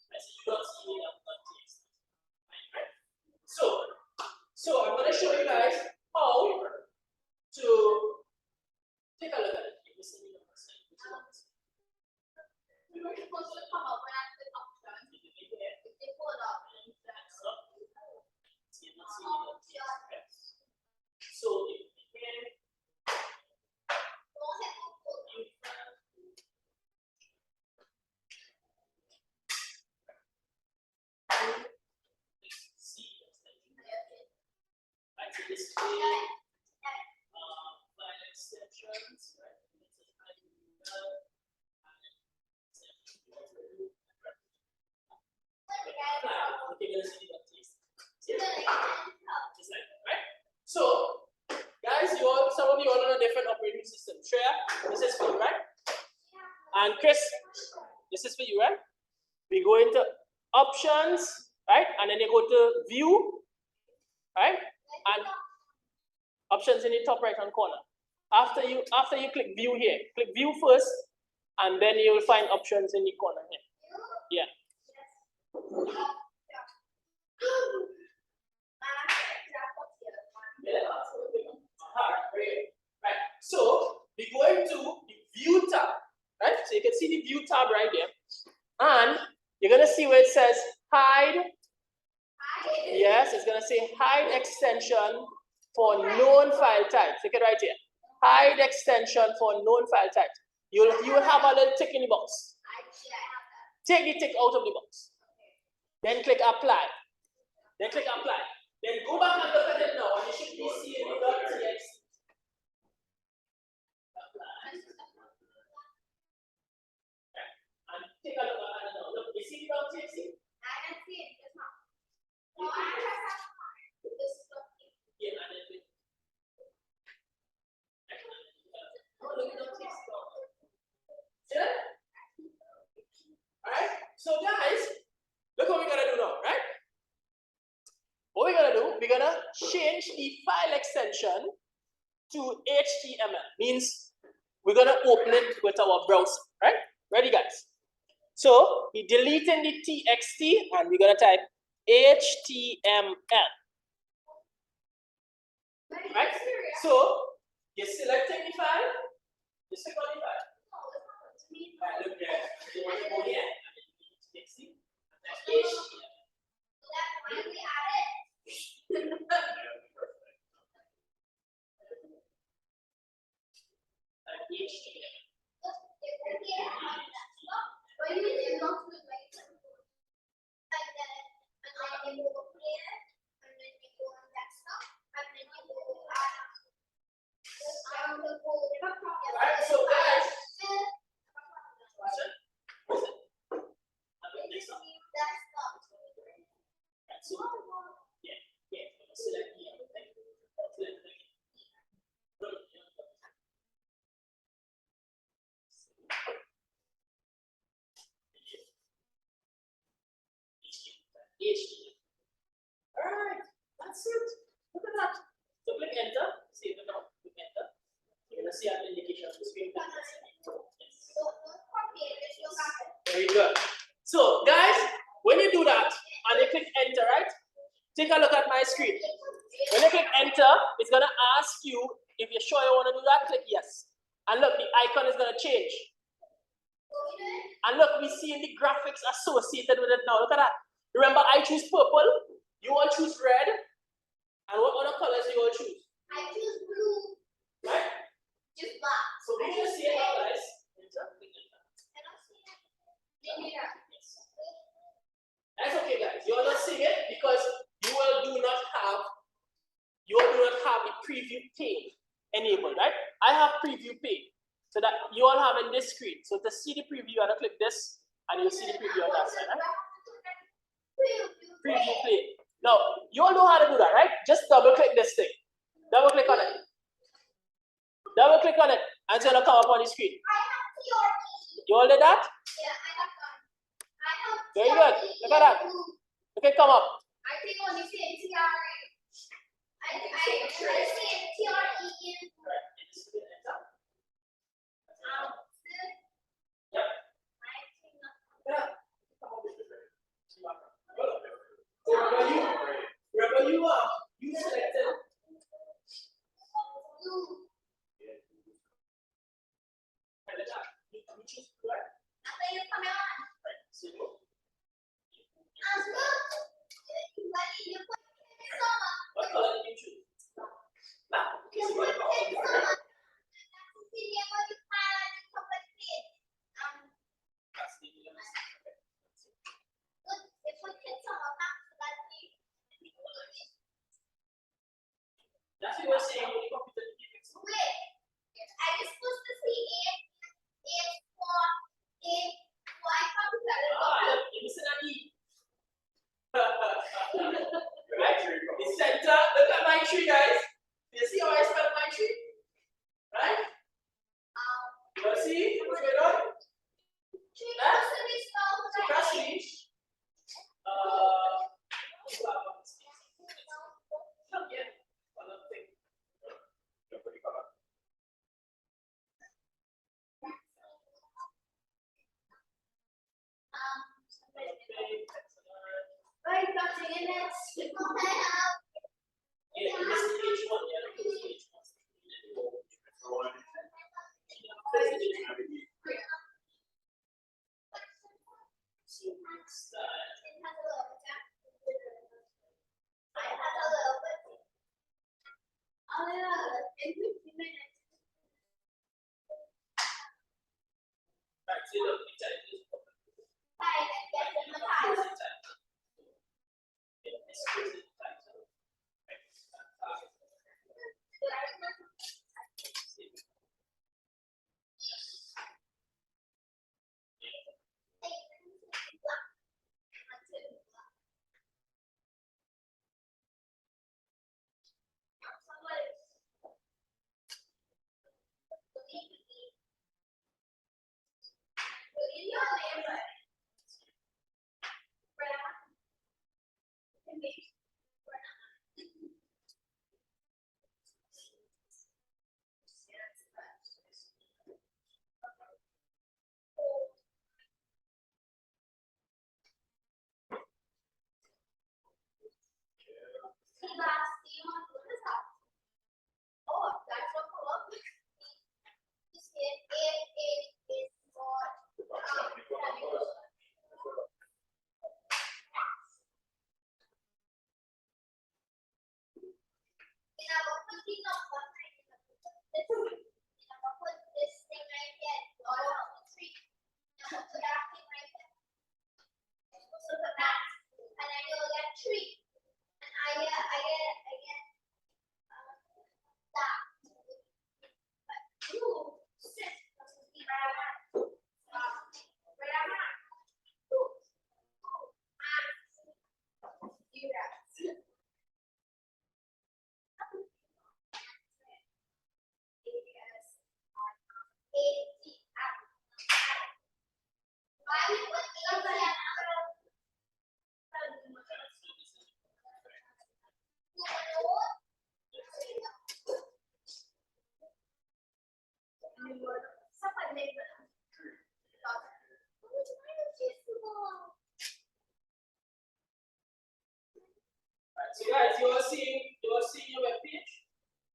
Speaker 1: I see you don't see any .txt. Right? So I'm going to show you guys how to take a look at it. So if you can see right, so this file extensions, right? So, guys, some of you are on a different operating system. Shreya, this is for you, right? And Chris, this is for you, right? We go into options, right? And then you go to view, right? And options in the top right hand corner. After you click view here, click view first, and then you will find options in the corner here. Yeah. Right. So we go into the view tab, right? So you can see the view tab right there, and you're gonna see where it says hide. Yes, it's gonna say hide extension for known file types. Look at right here. Hide extension for known file types. You will have a little tick in the box. Take the tick out of the box. Then click apply. Then click apply. Then go back and look at it now, and you should be seeing the .txt. And take a look at it now. Look, you see the .txt?
Speaker 3: I can see it just now. No, I have this stuff.
Speaker 1: Yeah, and then look at .txt. See that? Alright? So guys, look what we're gonna do now, right? What we're gonna do, we're gonna change the file extension to HTML. Means we're gonna open it with our browser, right? Ready, guys? So we're deleting the TXT and we're gonna type HTML. Right? So you're selecting the file, you select the file. Right, look there. You want to go here and then you need TXT and then HTML. Right, so guys, Very good. So, guys, when you do that and you click enter, right? Take a look at my screen. When you click enter, it's gonna ask you if you're sure you want to do that. Click yes. And look, the icon is gonna change. And look, we see the graphics associated with it now. Look at that. Remember, I choose purple. You all choose red. And what other colors do you all choose?
Speaker 3: I choose blue.
Speaker 1: Right?
Speaker 3: Just black.
Speaker 1: So we just see it now, guys. That's okay, guys. You are not seeing it because you all do not have the preview pane enabled, right? I have preview pane, so that you all have in this screen. So to see the preview, you have to click this, and you'll see the preview on that side, right? Preview pane. Now, you all know how to do that, right? Just double click this thing. Double click on it. Double click on it, and it's gonna come up on the screen. You all did that?
Speaker 3: Yeah, I have done. I have
Speaker 1: Very good. Look at that. Okay, come up.
Speaker 3: I think only say TRE. I say TRE in.
Speaker 1: Yep. Remember you selected. You choose right?
Speaker 3: Nothing is coming on.
Speaker 1: Right. So
Speaker 3: Look.
Speaker 1: what color did you choose? Now, okay, so what color? That's what you were saying when you computer defects.
Speaker 3: Wait, I was supposed to see it for why computer.
Speaker 1: Look, you listen at me. Right? The center, look at my tree, guys. You see how I spell my tree? Right? You see what's going on? Procrastinate.
Speaker 3: I get
Speaker 1: So guys, you are seeing your web page?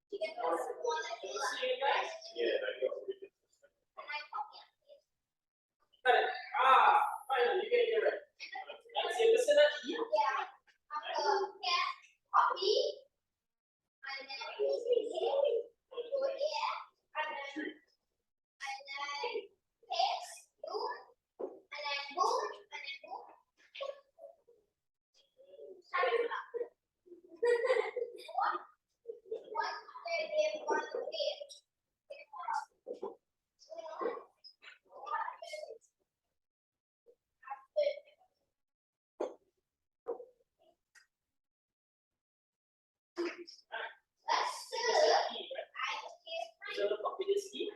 Speaker 1: You are seeing it, guys?
Speaker 2: Yeah, I got it.
Speaker 1: Got it. Finally, you get it right. Let's see, listen at E. So the copy this E.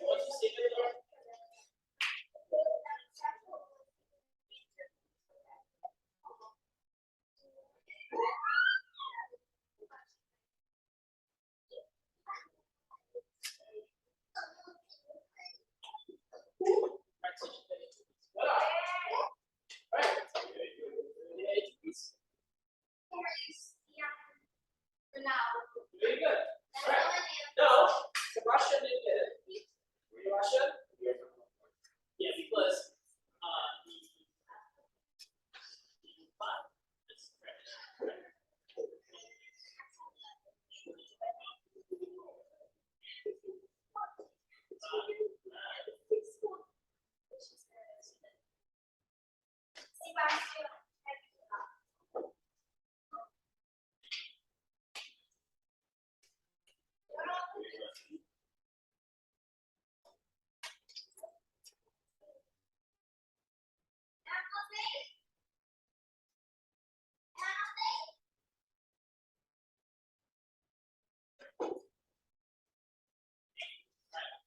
Speaker 1: What you say there? Voila. Right. Very good. Right. Now, Sebastian didn't get it. Sebastian? Yeah, because the part is correct.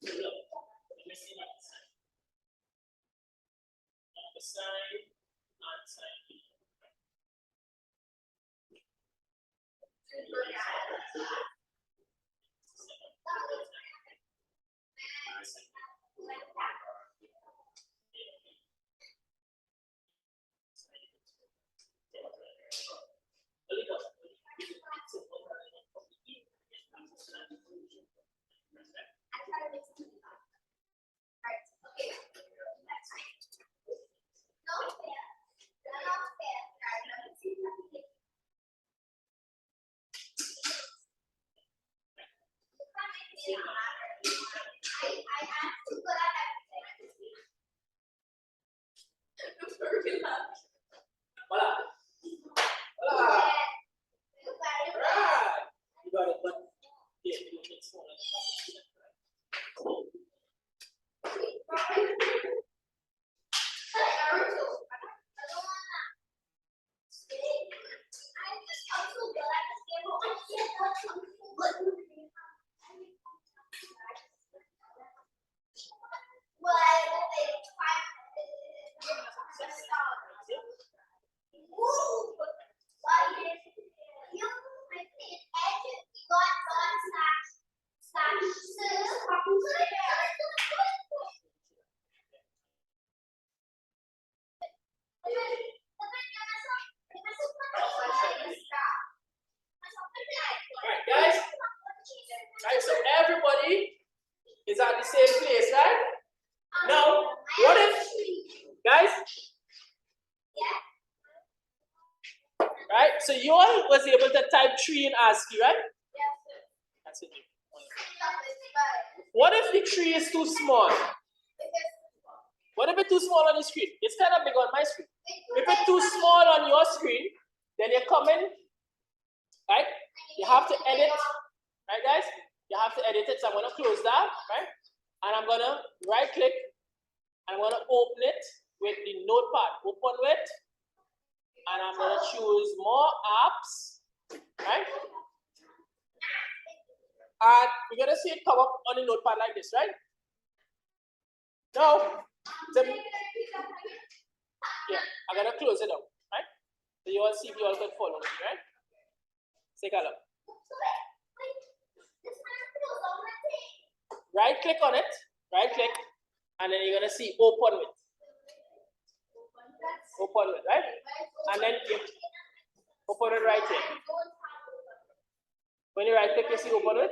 Speaker 1: So look, let me see that sign. The sign, not sign. Voila. Voila. Right. You got it, but yeah, you make smaller. Right, guys. Right, so everybody is at the same place, right? Now, what if, guys? Right, so you all was able to type 3 in ASCII, right? That's it. What if the tree is too small? What if it's too small on the screen? It's kind of big on my screen. If it's too small on your screen, then you come in, right? You have to edit, right, guys? You have to edit it. So I'm going to close that, right? And I'm going to right click. I'm going to open it with the notepad. Open with. And I'm going to choose more apps, right? And we're going to see it come up on the notepad like this, right? Now, yeah, I'm going to close it up, right? So you all see if you all can follow me, right? Take a look. Right click on it, right click, and then you're gonna see open with. Open with, right? And then you open it right here. When you right click, you see open with.